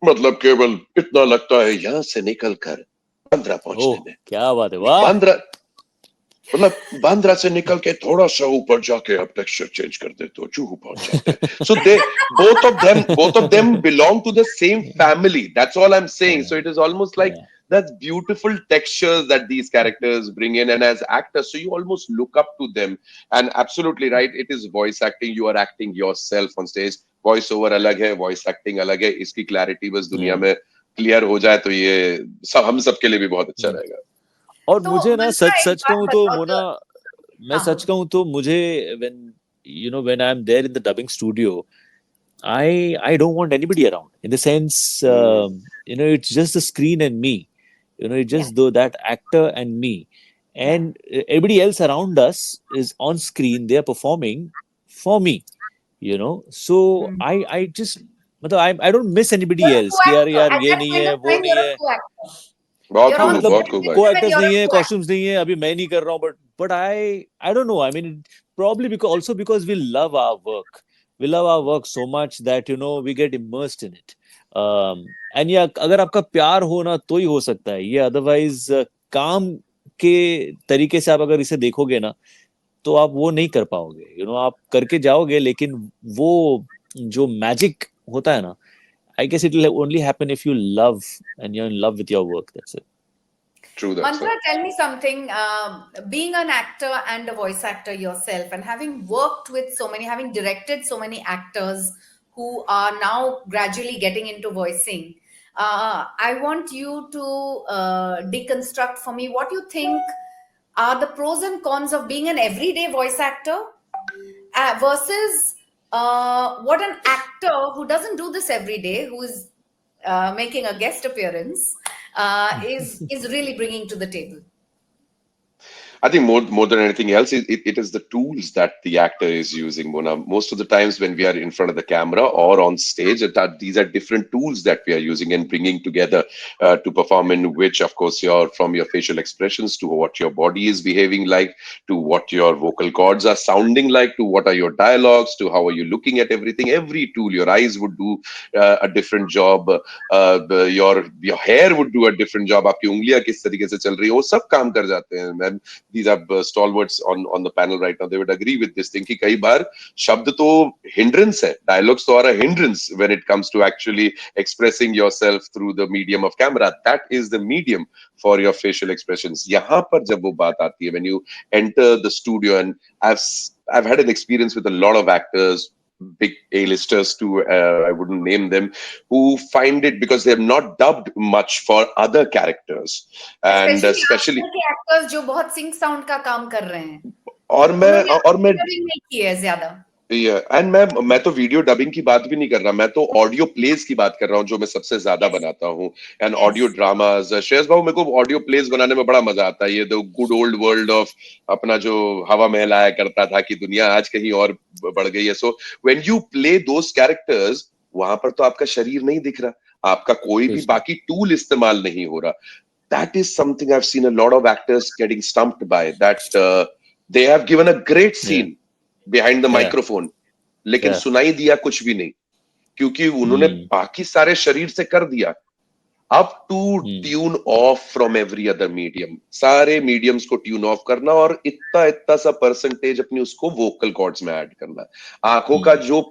मतलब केवल इतना लगता है यहाँ से निकल कर बांद्रा पहुंचने में. क्या बात है, वाह. मतलब बांद्रा से निकल के थोड़ा सा ऊपर जाके अब टेक्सचर चेंज कर दे तो चूहू पहुंच जाते हैं. So they both of them belong to the same family. That's all I'm saying. So it is almost like that's beautiful textures that these characters bring in, and as actors, so you almost look up to them. And absolutely right, it is voice acting. You are acting yourself on stage. Voice over अलग है, voice acting अलग है. इसकी clarity बस दुनिया Yeah. में clear हो जाए तो ये सब हम सब के लिए भी बहुत अच्छा Hmm. रहेगा. और तो मुझे ना मंत्रा, सच एक सच बात कहूँ तो बताओ मोना, मैं हाँ, सच बोलो। कहूँ तो मुझे when I am there in the dubbing studio, I don't want anybody around. In the sense, it's just the screen and me. It's Yeah. just that actor and me, Yeah. and everybody else around us is on screen. They are performing for me. So Hmm. I just मतलब I don't miss anybody You're a else कि यार co-actor. यार At ये that नहीं point है of वो time, नहीं you're a है. co-actor. बहुत You're cool on हूँ, मतलब बहुत set cool with भाई. को them and एक्टर्स you're नहीं a है, co-actor. कॉस्ट्यूम्स नहीं है, अभी मैं नहीं कर रहा हूँ, but I don't know. I mean, probably because we love our work. We love our work so much that we get immersed in it. And yeah, अगर आपका प्यार हो ना तो ही हो सकता है ये, अदरवाइज काम के तरीके से आप अगर इसे देखोगे ना तो आप वो नहीं कर पाओगे. आप करके जाओगे लेकिन वो जो मैजिक होता है ना, I guess it will only happen if you love and you're in love with your work. That's it. True that, sir. Mantra, tell me something. Being an actor and a voice actor yourself, and having worked with so many, having directed so many actors who are now gradually getting into voicing, I want you to deconstruct for me what you think are the pros and cons of being an everyday voice actor versus what an actor who doesn't do this every day, who is making a guest appearance, is really bringing to the table. I think more than anything else, it is the tools that the actor is using, Mona. Most of the times when we are in front of the camera or on stage, these are different tools that we are using and bringing together to perform, in which, of course, from your facial expressions to what your body is behaving like, to what your vocal cords are sounding like, to what are your dialogues, to how are you looking at everything. Every tool, your eyes would do a different job. Your hair would do a different job. आपकी उंगलियां किस तरीके से चल रही है, वो सब काम कर जाते हैं. And these are stalwarts on the panel right now. They would agree with this thing कि कई बार शब्द तो hindrance है, dialogues तो are a hindrance when it comes to actually expressing yourself through the medium of camera. That is the medium for your facial expressions. यहाँ पर जब वो बात आती है, when you enter the studio, and I've had an experience with a lot of actors, big A-listers too, I wouldn't name them, who find it because they're not dubbed much for other characters, and Especially especially आजकल के actors जो बहुत sync sound का काम कर रहे हैं, और उन्होंने मैं dubbing नहीं की है ज्यादा. एंड मैं तो वीडियो डबिंग की बात भी नहीं कर रहा, मैं तो ऑडियो प्लेस की बात कर रहा हूँ, जो मैं सबसे ज्यादा Yes, बनाता हूँ. And yes. Audio dramas, Shreyas Babu, मेरे को ऑडियो प्लेस बनाने में बड़ा मजा आता है. ये the good old world of अपना जो हवा महल आया करता था कि दुनिया आज कहीं और बढ़ गई है. So when you play those characters, वहां पर तो आपका शरीर नहीं दिख रहा, आपका कोई भी बाकी टूल इस्तेमाल नहीं हो रहा. That is something I've seen a lot of actors getting stumped by. That they have given a great scene behind the microphone, लेकिन सुनाई दिया कुछ भी नहीं, क्योंकि उन्होंने बाकी सारे शरीर से कर दिया. अब to tune off from every other medium, सारे मीडियम्स को ट्यून ऑफ करना और इतना इतना सा परसेंटेज अपनी उसको वोकल कॉर्ड्स में ऐड करना. आंखों का जो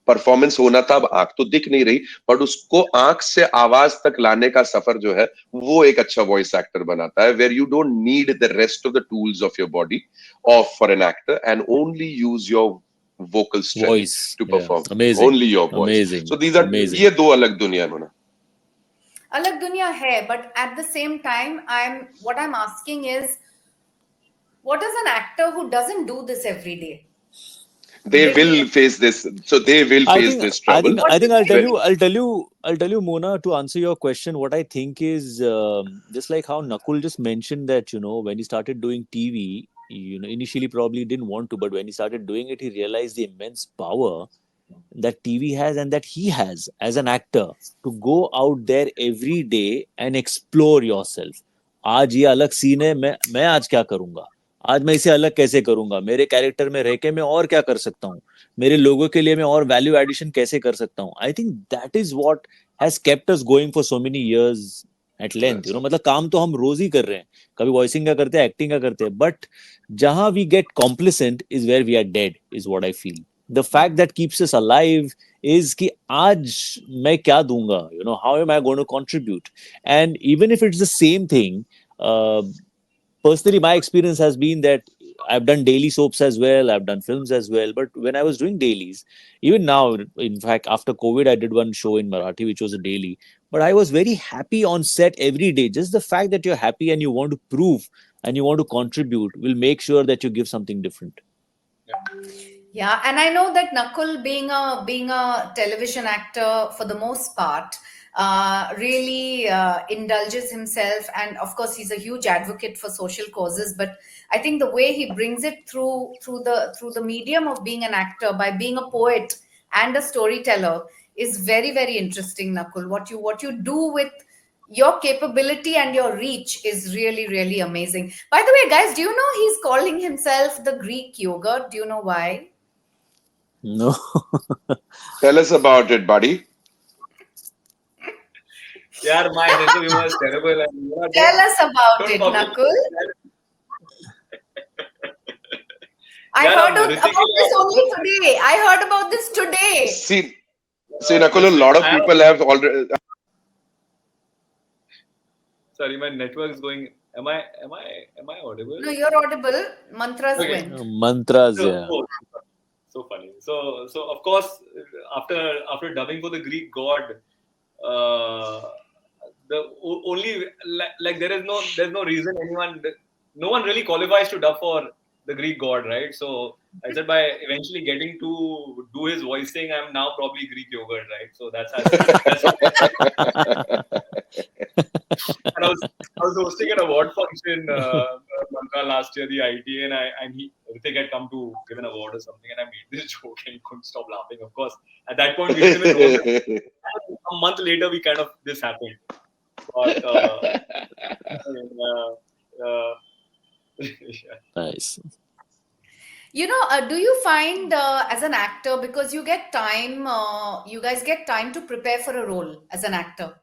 परफॉर्मेंस होना था, अब आंख तो दिख नहीं रही, बट उसको आंख से आवाज तक लाने का सफर जो है, वो एक अच्छा वॉइस एक्टर बनाता है, where you don't need the rest of the tools of your body of for an actor, and only use your vocal strength Voice. to Yeah. perform. Amazing. Only your voice. Amazing. So these are Amazing. ये दो अलग दुनिया है, मना. अलग दुनिया है, but at the same time, what I'm asking is, what is an actor who doesn't do this every day? They will face this. So they will face this trouble. I think I'll tell When- you, Mona, to answer your question. What I think is just like how Nakul just mentioned that when he started doing TV, initially probably didn't want to, but when he started doing it, he realized the immense power that TV has and that he has as an actor to go out there every day and explore yourself. आज ये अलग scene है, मैं आज क्या करूंगा, आज मैं इसे अलग कैसे करूंगा, मेरे कैरेक्टर में रह के मैं और क्या कर सकता हूँ, मेरे लोगों के लिए मैं और वैल्यू एडिशन कैसे कर सकता हूँ. I think that is what has kept us going for so many years at length. मतलब काम तो हम रोज ही कर रहे हैं, कभी वॉइसिंग का करते हैं, एक्टिंग का करते हैं, बट जहां we get complacent is where we are dead, is what I feel. The fact that keeps us alive is कि आज मैं क्या दूंगा, how am I going to contribute? And even if it's the same thing, personally, my experience has been that I've done daily soaps as well, I've done films as well. But when I was doing dailies, even now, in fact, after COVID, I did one show in Marathi, which was a daily. But I was very happy on set every day. Just the fact that you're happy and you want to prove and you want to contribute will make sure that you give something different. Yeah, and I know that Nakul, being a television actor for the most part, really indulges himself, and of course, he's a huge advocate for social causes. But I think the way he brings it through the medium of being an actor by being a poet and a storyteller is very, very interesting, Nakul. What you do with your capability and your reach is really, really amazing. By the way, guys, do you know he's calling himself the Greek yogurt? Do you know why? No. Tell us about it, buddy. Yeah, my sense of humor is terrible. And, Tell us about don't it, publish. Nakul. I Yeah, heard Ritik, about this only today. I heard about this today. See, Nakul, a lot of people have already. Sorry, my network is going. Am I audible? No, you're audible. Mantras Okay. went. Mantras, yeah. So funny. So of course, after dubbing for the Greek god, only like there's no reason no one really qualifies to dub for the Greek god, right? So I said by eventually getting to do his voicing, I'm now probably Greek yogurt, right? So that's and I was hosting an award function Mantra last year, the ITA, and Ritik had come to give an award or something, and I made this joke and he couldn't stop laughing. Of course, at that point we didn't even know. A month later, this happened. But yeah. Nice. Do you find as an actor, because you get time, you guys get time to prepare for a role as an actor.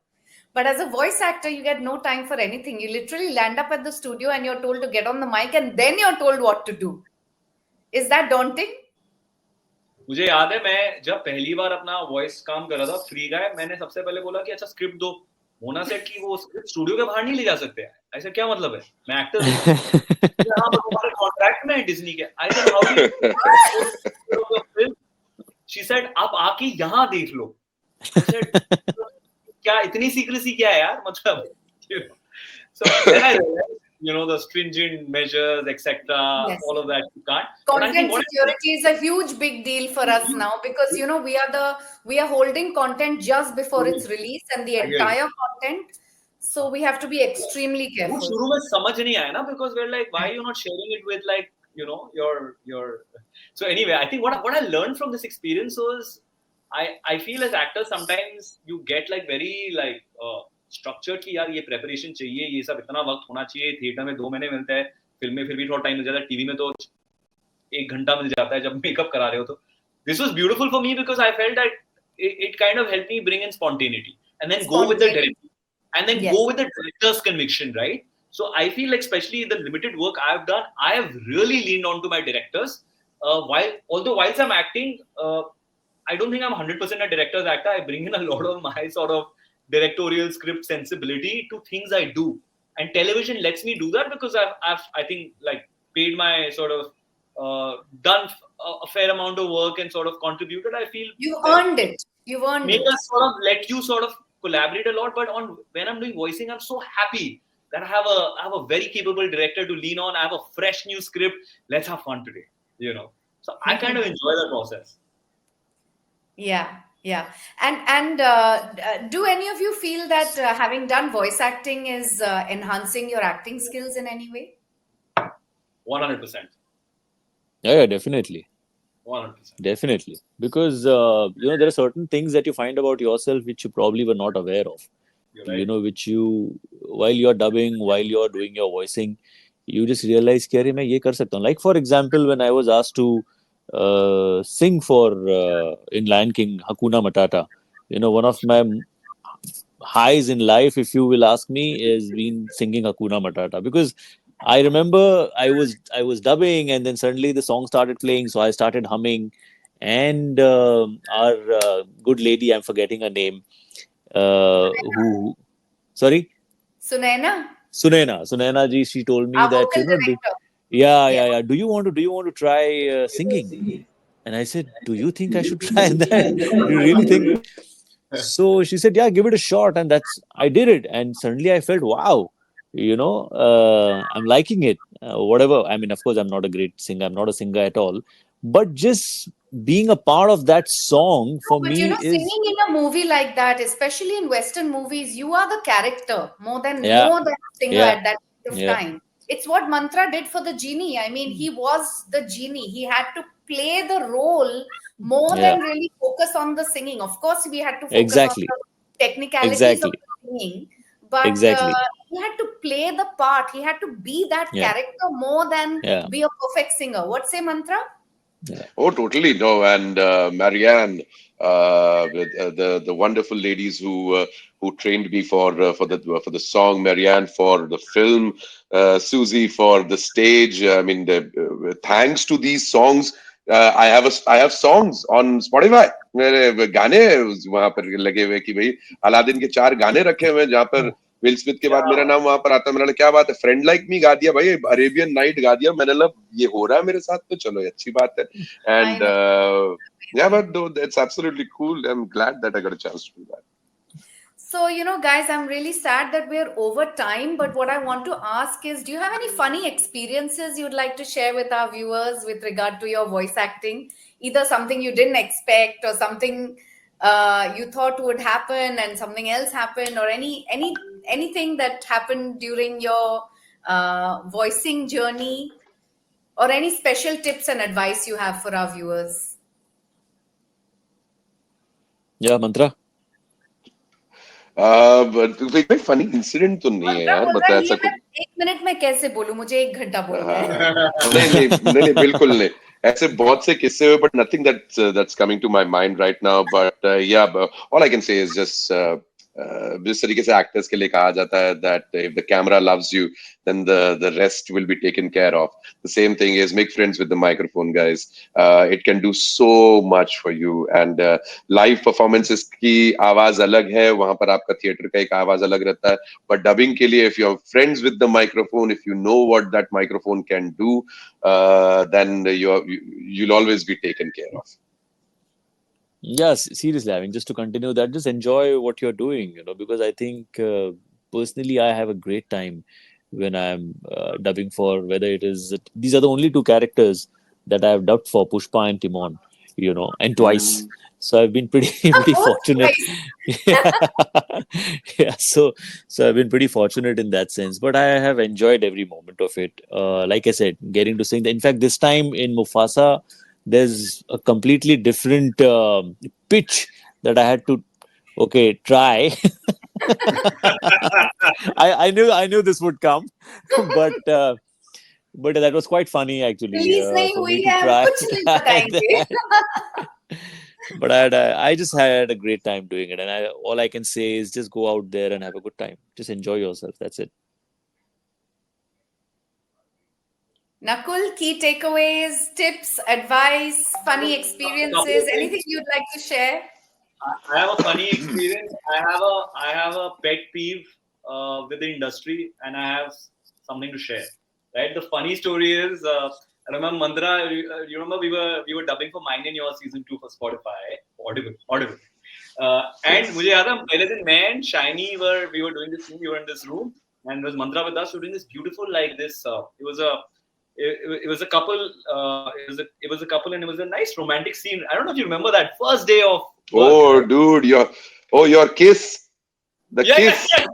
But as a voice actor, you get no time for anything. You literally land up at the studio and you're told to get on the mic and then you're told what to do. Is that daunting? मुझे याद है मैं जब पहली बार अपना voice काम कर रहा था फ्री गाय, मैंने सबसे पहले बोला कि अच्छा स्क्रिप्ट दो. मोना सेट की वो स्क्रिप्ट स्टूडियो के बाहर नहीं ले जा सकते हैं. ऐसा क्या मतलब है? मैं एक्टर हूं. हाँ, तुम्हारे कॉन्ट्रैक्ट में है डिज्नी के. I said how do she said आप आके यहाँ देख लो. क्या इतनी सीक्रेसी क्या है यार, मतलब so then I realized, the stringent measures, etc. Yes. All of that you can't. Content security is a huge big deal for us now because we are holding content just before its release and the entire content, so we have to be extremely careful. शुरू में समझ नहीं आया ना, because we're like, why are you not sharing it with like your so anyway, I think what I learned from this experience was I feel as actors sometimes you get like very like structured कि यार ये preparation चाहिए, ये सब इतना वक्त होना चाहिए. थिएटर में 2 महीने मिलता है, फिल्म में फिर भी थोड़ा टाइम मिल जाता है, टीवी में तो 1 घंटा मिल जाता है जब मेकअप करा रहे हो. तो this was beautiful for me because I felt that it kind of helped me bring in spontaneity and then go with the director and then go with the director's conviction, right? So I feel like especially the limited work I've done, I have really leaned on to my directors. Whilst I'm acting, I don't think I'm 100% a director's actor. I bring in a lot of my sort of directorial script sensibility to things I do, and television lets me do that because I've I think like paid my sort of done a fair amount of work and sort of contributed. I feel you earned it. You've earned it. Us sort of let you sort of collaborate a lot, but when I'm doing voicing, I'm so happy that I have a very capable director to lean on. I have a fresh new script. Let's have fun today, So I kind of enjoy the process. Yeah. And do any of you feel that having done voice acting is enhancing your acting skills in any way? 100%. Yeah, definitely. 100%. Definitely. Because, there are certain things that you find about yourself which you probably were not aware of. Right. Which you, while you're dubbing, while you're doing your voicing, you just realize, कि अरे मैं ये कर सकता हूँ. Like, for example, when I was asked to sing for in Lion King, Hakuna Matata, one of my highs in life, if you will ask me, is been singing Hakuna Matata, because I remember I was dubbing and then suddenly the song started playing, so I started humming, and our good lady, I'm forgetting her name, who, sorry, Sunaina, Sunaina ji, she told me our that, vocal director. yeah, Yeah. yeah, yeah. Do you want to try singing? And I said, do you think I should try that? Do you really think? So she said, yeah, give it a shot. And I did it. And suddenly I felt, wow, I'm liking it. Whatever. I mean, of course, I'm not a great singer. I'm not a singer at all. But just being a part of that song No, for but me is, singing in a movie like that, especially in Western movies, you are the character yeah, more than a singer yeah, at that point of yeah, time. It's what Mantra did for the genie. I mean, he was the genie. He had to play the role more yeah, than really focus on the singing. Of course, we had to focus on exactly, the technicalities of exactly, the singing, but exactly. he had to play the part. He had to be that Yeah, character more than yeah, be a perfect singer. What say, Mantra? yeah. Oh, totally. No, and Marianne, the wonderful ladies who trained me for the song, Marianne for the film, Susie for the stage. I mean, thanks to these songs, I have songs on Spotify. मेरे गाने वहां पर लगे हुए कि भाई Aladdin के 4 गाने रखे हुए हैं जहाँ पर विल स्मिथ के बाद मेरा नाम वहां पर आता है मैंने कहा क्या बात है फ्रेंड लाइक मी गा दिया भाई अरेबियन नाइट गा दिया मैंने कहा ये हो रहा है मेरे साथ तो चलो ये अच्छी बात है I and know. yeah, but no, it's absolutely cool. I'm glad that I got a chance to do that. So, guys, I'm really sad that we're over time. But what I want to ask is, do you have any funny experiences you'd like to share with our viewers with regard to your voice acting? Either something you didn't expect or something you thought would happen and something else happened, or anything that happened during your voicing journey, or any special tips and advice you have for our viewers. Yeah, Mantra. But कोई funny incident तो नहीं है मंत्रा यार बोल रहा मतलब है ये ऐसा मैं कुछ 1 मिनट में कैसे बोलूं मुझे 1 घंटा बोलना है हाँ नहीं बिल्कुल नहीं ऐसे बहुत से किस्से हुए but nothing that's coming to my mind right now but yeah but all I can say is just जिस तरीके से एक्टर्स के लिए कहा जाता है that if the camera loves you then the rest will be taken care of the same thing is make friends with the microphone guys it can do so much for you and live performances की आवाज अलग है वहां पर आपका theatre का एक आवाज अलग रहता है but dubbing के लिए if you're friends with the microphone if you know what that microphone can do then you'll always be taken care of. Yes, seriously. I mean, just to continue that, just enjoy what you're doing, because I think personally, I have a great time when I'm dubbing for whether it is, these are the only two characters that I have dubbed for, Pushpa and Timon, and twice. Mm. So I've been pretty, pretty both fortunate. twice. Yeah. Yeah. So I've been pretty fortunate in that sense, but I have enjoyed every moment of it. Like I said, getting to sing. In fact, this time in Mufasa, there's a completely different pitch that I had to try. I knew this would come, but but that was quite funny actually release नहीं for me हुई to है हम try कुछ नहीं try बताएंगे that. But I just had a great time doing it, and all I can say is just go out there and have a good time. Just enjoy yourself. That's it. Nakul, key takeaways, tips, advice, funny Couple of experiences, things. anything you'd like to share? I have a funny experience. I have a pet peeve with the industry, and I have something to share. Right. The funny story is, I remember Mandra. You remember we were dubbing for Mine and Your season 2 for Spotify. Audible. And मुझे याद है पहले दिन मैं and Shiny we were doing this thing. We were in this room, and there was Mandra with us. We were doing this beautiful like this. It was a couple. It was a couple, and it was a nice romantic scene. I don't know if you remember that first day of work. Oh dude your kiss the Yeah, yeah, kiss yeah,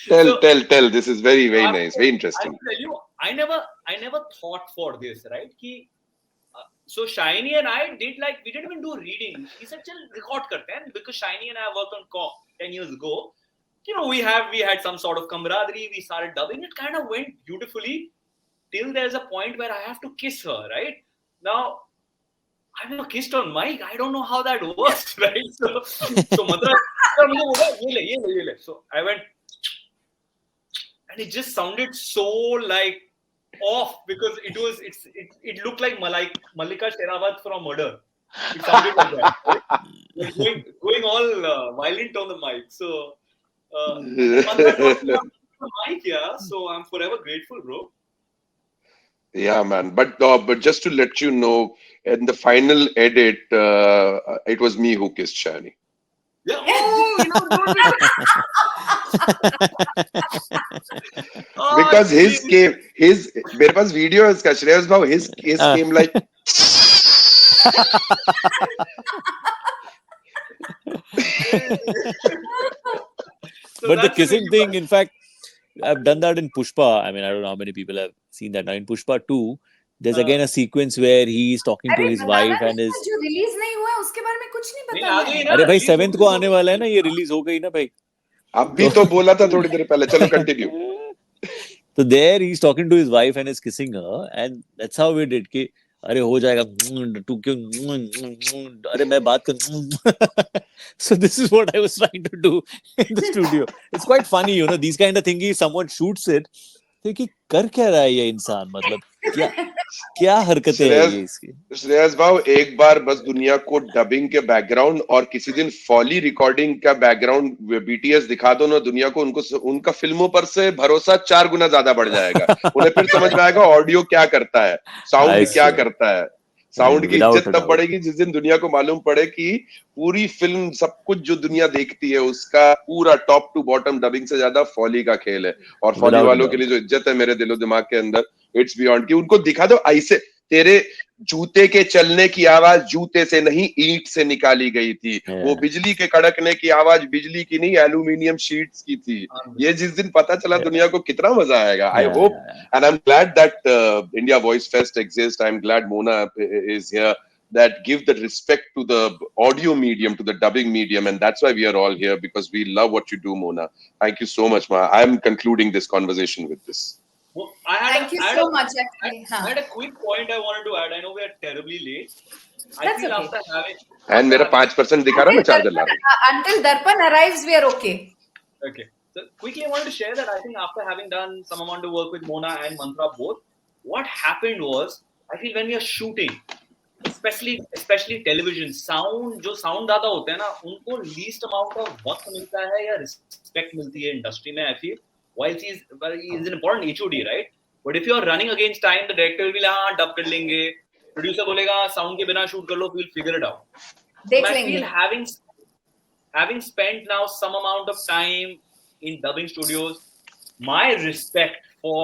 yeah. tell this is very very I nice very I interesting. tell you, I never thought for this, right? So Shiny and I did we didn't even do reading. He said, "Chal record karte hain," because Shiny and I worked on Co 10 years ago. We had some sort of camaraderie. We started dubbing. It kind of went beautifully till there's a point where I have to kiss her, right? Now I've never kissed on mic. I don't know how that works, right? So Madra, so I went, and it just sounded so like off because it looked like Mallika Sherawat from Murder. It sounded like that. Right? Like going all violent on the mic. So and then Mantra taught me how to use the mic, yeah. So I'm forever grateful, bro. Yeah, man. But just to let you know, in the final edit, it was me who kissed Shani. Yeah. Oh, don't be. Oh, Because silly. his मेरे पास video है इसका श्रेयस भाव his came like So But the that's kissing really thing, fun. in fact, I've done that in Pushpa. I mean, I don't know how many people have seen that. Now in Pushpa 2, there's Uh, again a sequence where he's talking to अरे his बताना wife and नहीं है, his. जो release नहीं हुआ है उसके बारे में कुछ नहीं नहीं पता आ है. गई ना अरे भाई रिलीज 7th को आने वाला है ना, ये रिलीज हो गई ना भाई. अभी तो बोला था थोड़ी देर पहले चलो continue So there he's talking to his wife and is kissing her, and that's how we did कि अरे हो जाएगा तू क्यों अरे मैं बात कर so this is what I was trying to do in the studio. It's quite funny, you know, these kind of things. Someone shoots it, तो कि कर क्या रहा है ये इंसान, मतलब क्या क्या हरकतें हैं श्रेयस ये इसकी. श्रेयस भाव एक बार बस दुनिया को डबिंग के बैकग्राउंड और किसी दिन फॉली रिकॉर्डिंग का बैकग्राउंड बीटीएस दिखा दो ना दुनिया को, उनको उनका फिल्मों पर से भरोसा 4 गुना ज्यादा बढ़ जाएगा. उन्हें फिर समझ में आएगा ऑडियो क्या करता है, I साउंड क्या swear, करता है. साउंड की without इज्जत a तब doubt. बढ़ेगी जिस दिन दुनिया को मालूम पड़े कि पूरी फिल्म सब कुछ जो दुनिया देखती है उसका पूरा टॉप टू बॉटम डबिंग से ज्यादा फॉली का खेल है. और फॉली Without a वालों के doubt. लिए जो इज्जत है मेरे दिलो दिमाग के अंदर, इट्स बियॉन्ड कि उनको दिखा दो ऐसे तेरे जूते के चलने की आवाज जूते से नहीं ईंट से निकाली गई थी, वो Yeah. बिजली के कड़कने की आवाज बिजली की नहीं एल्यूमिनियम शीट्स की थी. ये जिस दिन पता चला Yeah. दुनिया को कितना मजा आएगा. आई Yeah. Hope and I'm glad that India Voice Fest exists. I'm glad Mona is here, that give the respect to the audio medium, to the dubbing medium, and that's why we are all here, because we love what you do, Mona. Thank you so much, Ma. I'm concluding this conversation with this. Well, Thank you so much actually. I had a quick point I wanted to add. I know we are terribly late. I That's feel okay. And मेरा 5% दिखा रहा, मैं charger ला रहा हूँ. Until Darpan arrives, we are okay. Okay. So quickly, I wanted to share that I think after having done some amount of work with Mona and Mantra both, what happened was I feel when we are shooting, especially television, जो sound ज़्यादा होते हैं ना, उनको least amount of वक्त मिलता है या respect मिलती है industry में. I feel while he is an important HOD, right? But if you are running against time, the director will be like, हाँ dub कर लेंगे, producer बोलेगा sound के बिना shoot कर लो, we'll figure it out. देख I लेंगे. feel having spent now some amount of time in dubbing studios, my respect for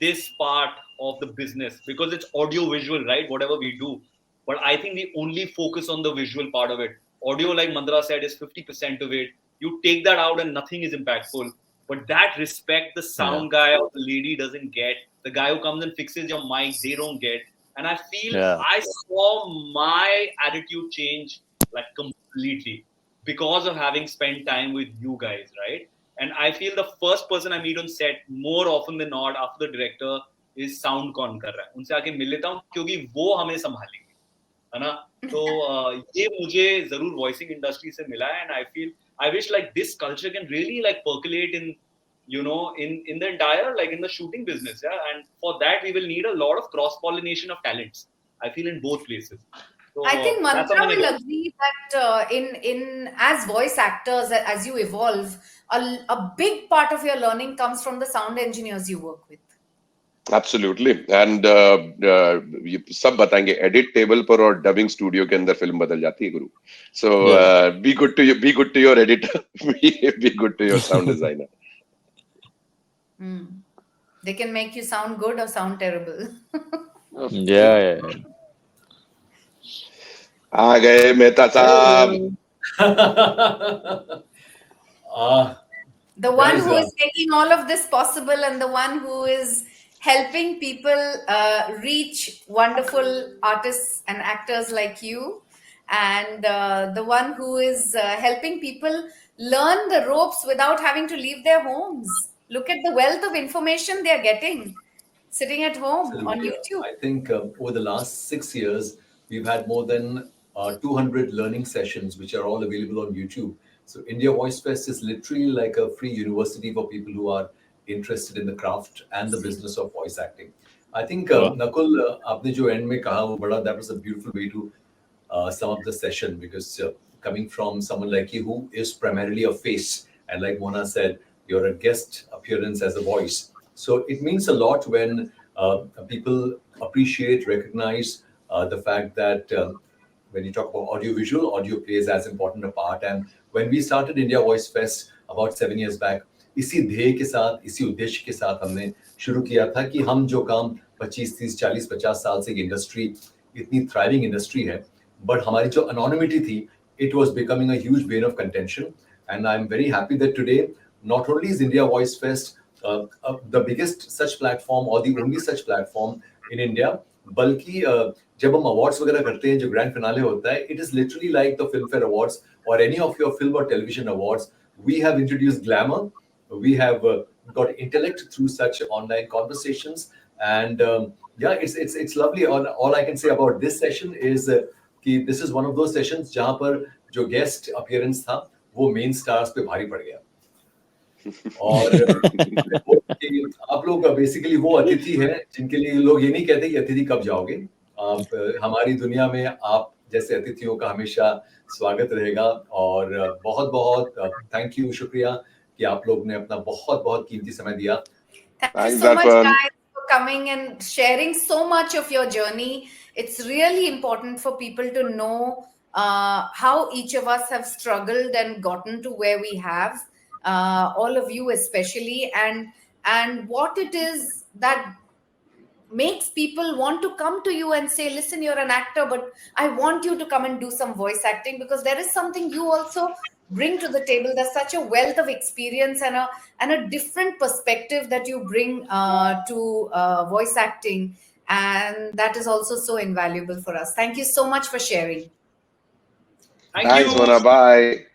this part of the business, because it's audio visual, right? Whatever we do, but I think we only focus on the visual part of it. Audio, like Mandra said, is 50% of it. You take that out and nothing is impactful. But that respect the sound guy or the lady doesn't get, the guy who comes and fixes your mic, they don't get. And I feel I saw my attitude change like completely because of having spent time with you guys, right? And I feel the first person I meet on set more often than not after the director is sound कौन कर रहा है. उनसे आके मिल लेता हूँ क्योंकि वो हमें संभालेंगे, है ना? तो ये मुझे जरूर voicing industry से मिला है, and I feel I wish like this culture can really like percolate in, you know, in the entire like in the shooting business, yeah. And for that we will need a lot of cross pollination of talents. I feel in both places. So, I think Mantra will agree that in as voice actors, as you evolve, a big part of your learning comes from the sound engineers you work with. Absolutely. And ये सब बताएंगे edit table पर और dubbing studio के अंदर film बदल जाती है गुरु. So be good to your editor, be good to your sound designer. They can make you sound good or sound terrible. Yeah. आ गए मेहता साहब. The one who is making all of this possible, and the one who is helping people reach wonderful artists and actors like you, and the one who is helping people learn the ropes without having to leave their homes. Look at the wealth of information they are getting sitting at home on YouTube. I think over the last 6 years, we've had more than 200 learning sessions, which are all available on YouTube. So India Voice Fest is literally like a free university for people who are interested in the craft and the business of voice acting. I think Wow. Nakul, आपने जो end में कहा वो बड़ा, that was a beautiful way to sum up the session, because coming from someone like you who is primarily a face, and like Mona said, you're a guest appearance as a voice. So it means a lot when people appreciate, recognize the fact that when you talk about audio-visual, audio plays as important a part. And when we started India Voice Fest about 7 years back, इसी ध्येय के साथ, इसी उद्देश्य के साथ हमने शुरू किया था कि हम जो काम 25, 30, 40, 50 साल से इंडस्ट्री इतनी थ्राइविंग इंडस्ट्री है, बट हमारी जो anonymity थी, it was becoming a huge bane of contention. And I'm very happy that today, not only is India Voice Fest the biggest such platform or the only such platform in India, बल्कि जब हम awards वगैरह करते हैं, जो grand finale होता है, it is literally like the Filmfare Awards or any of your film or television awards. We have introduced glamour, we have got intellect through such online conversations, and yeah, it's lovely. All I can say about this session is कि this is one of those sessions जहाँ पर जो guest appearance था वो main stars पे भारी पड़ गया, और आप लोग बेसिकली वो अतिथि हैं जिनके लिए लोग ये नहीं कहते कि अतिथि कब जाओगे। आप हमारी दुनिया में आप जैसे अतिथियों का हमेशा स्वागत रहेगा, और बहुत बहुत थैंक यू, शुक्रिया कि आप लोग ने अपना बहुत बहुत कीमती समय दिया। Thank you Thanks, so much, Darrpan. guys, for coming and sharing so much of your journey. It's really important for people to know how each of us have struggled and gotten to where we have, all of you especially, and what it is that makes people want to come to you and say, listen, you're an actor, but I want you to come and do some voice acting, because there is something you also bring to the table. There's such a wealth of experience and a different perspective that you bring to voice acting, and that is also so invaluable for us. Thank you so much for sharing. Thank Thanks, you. Mona. Bye.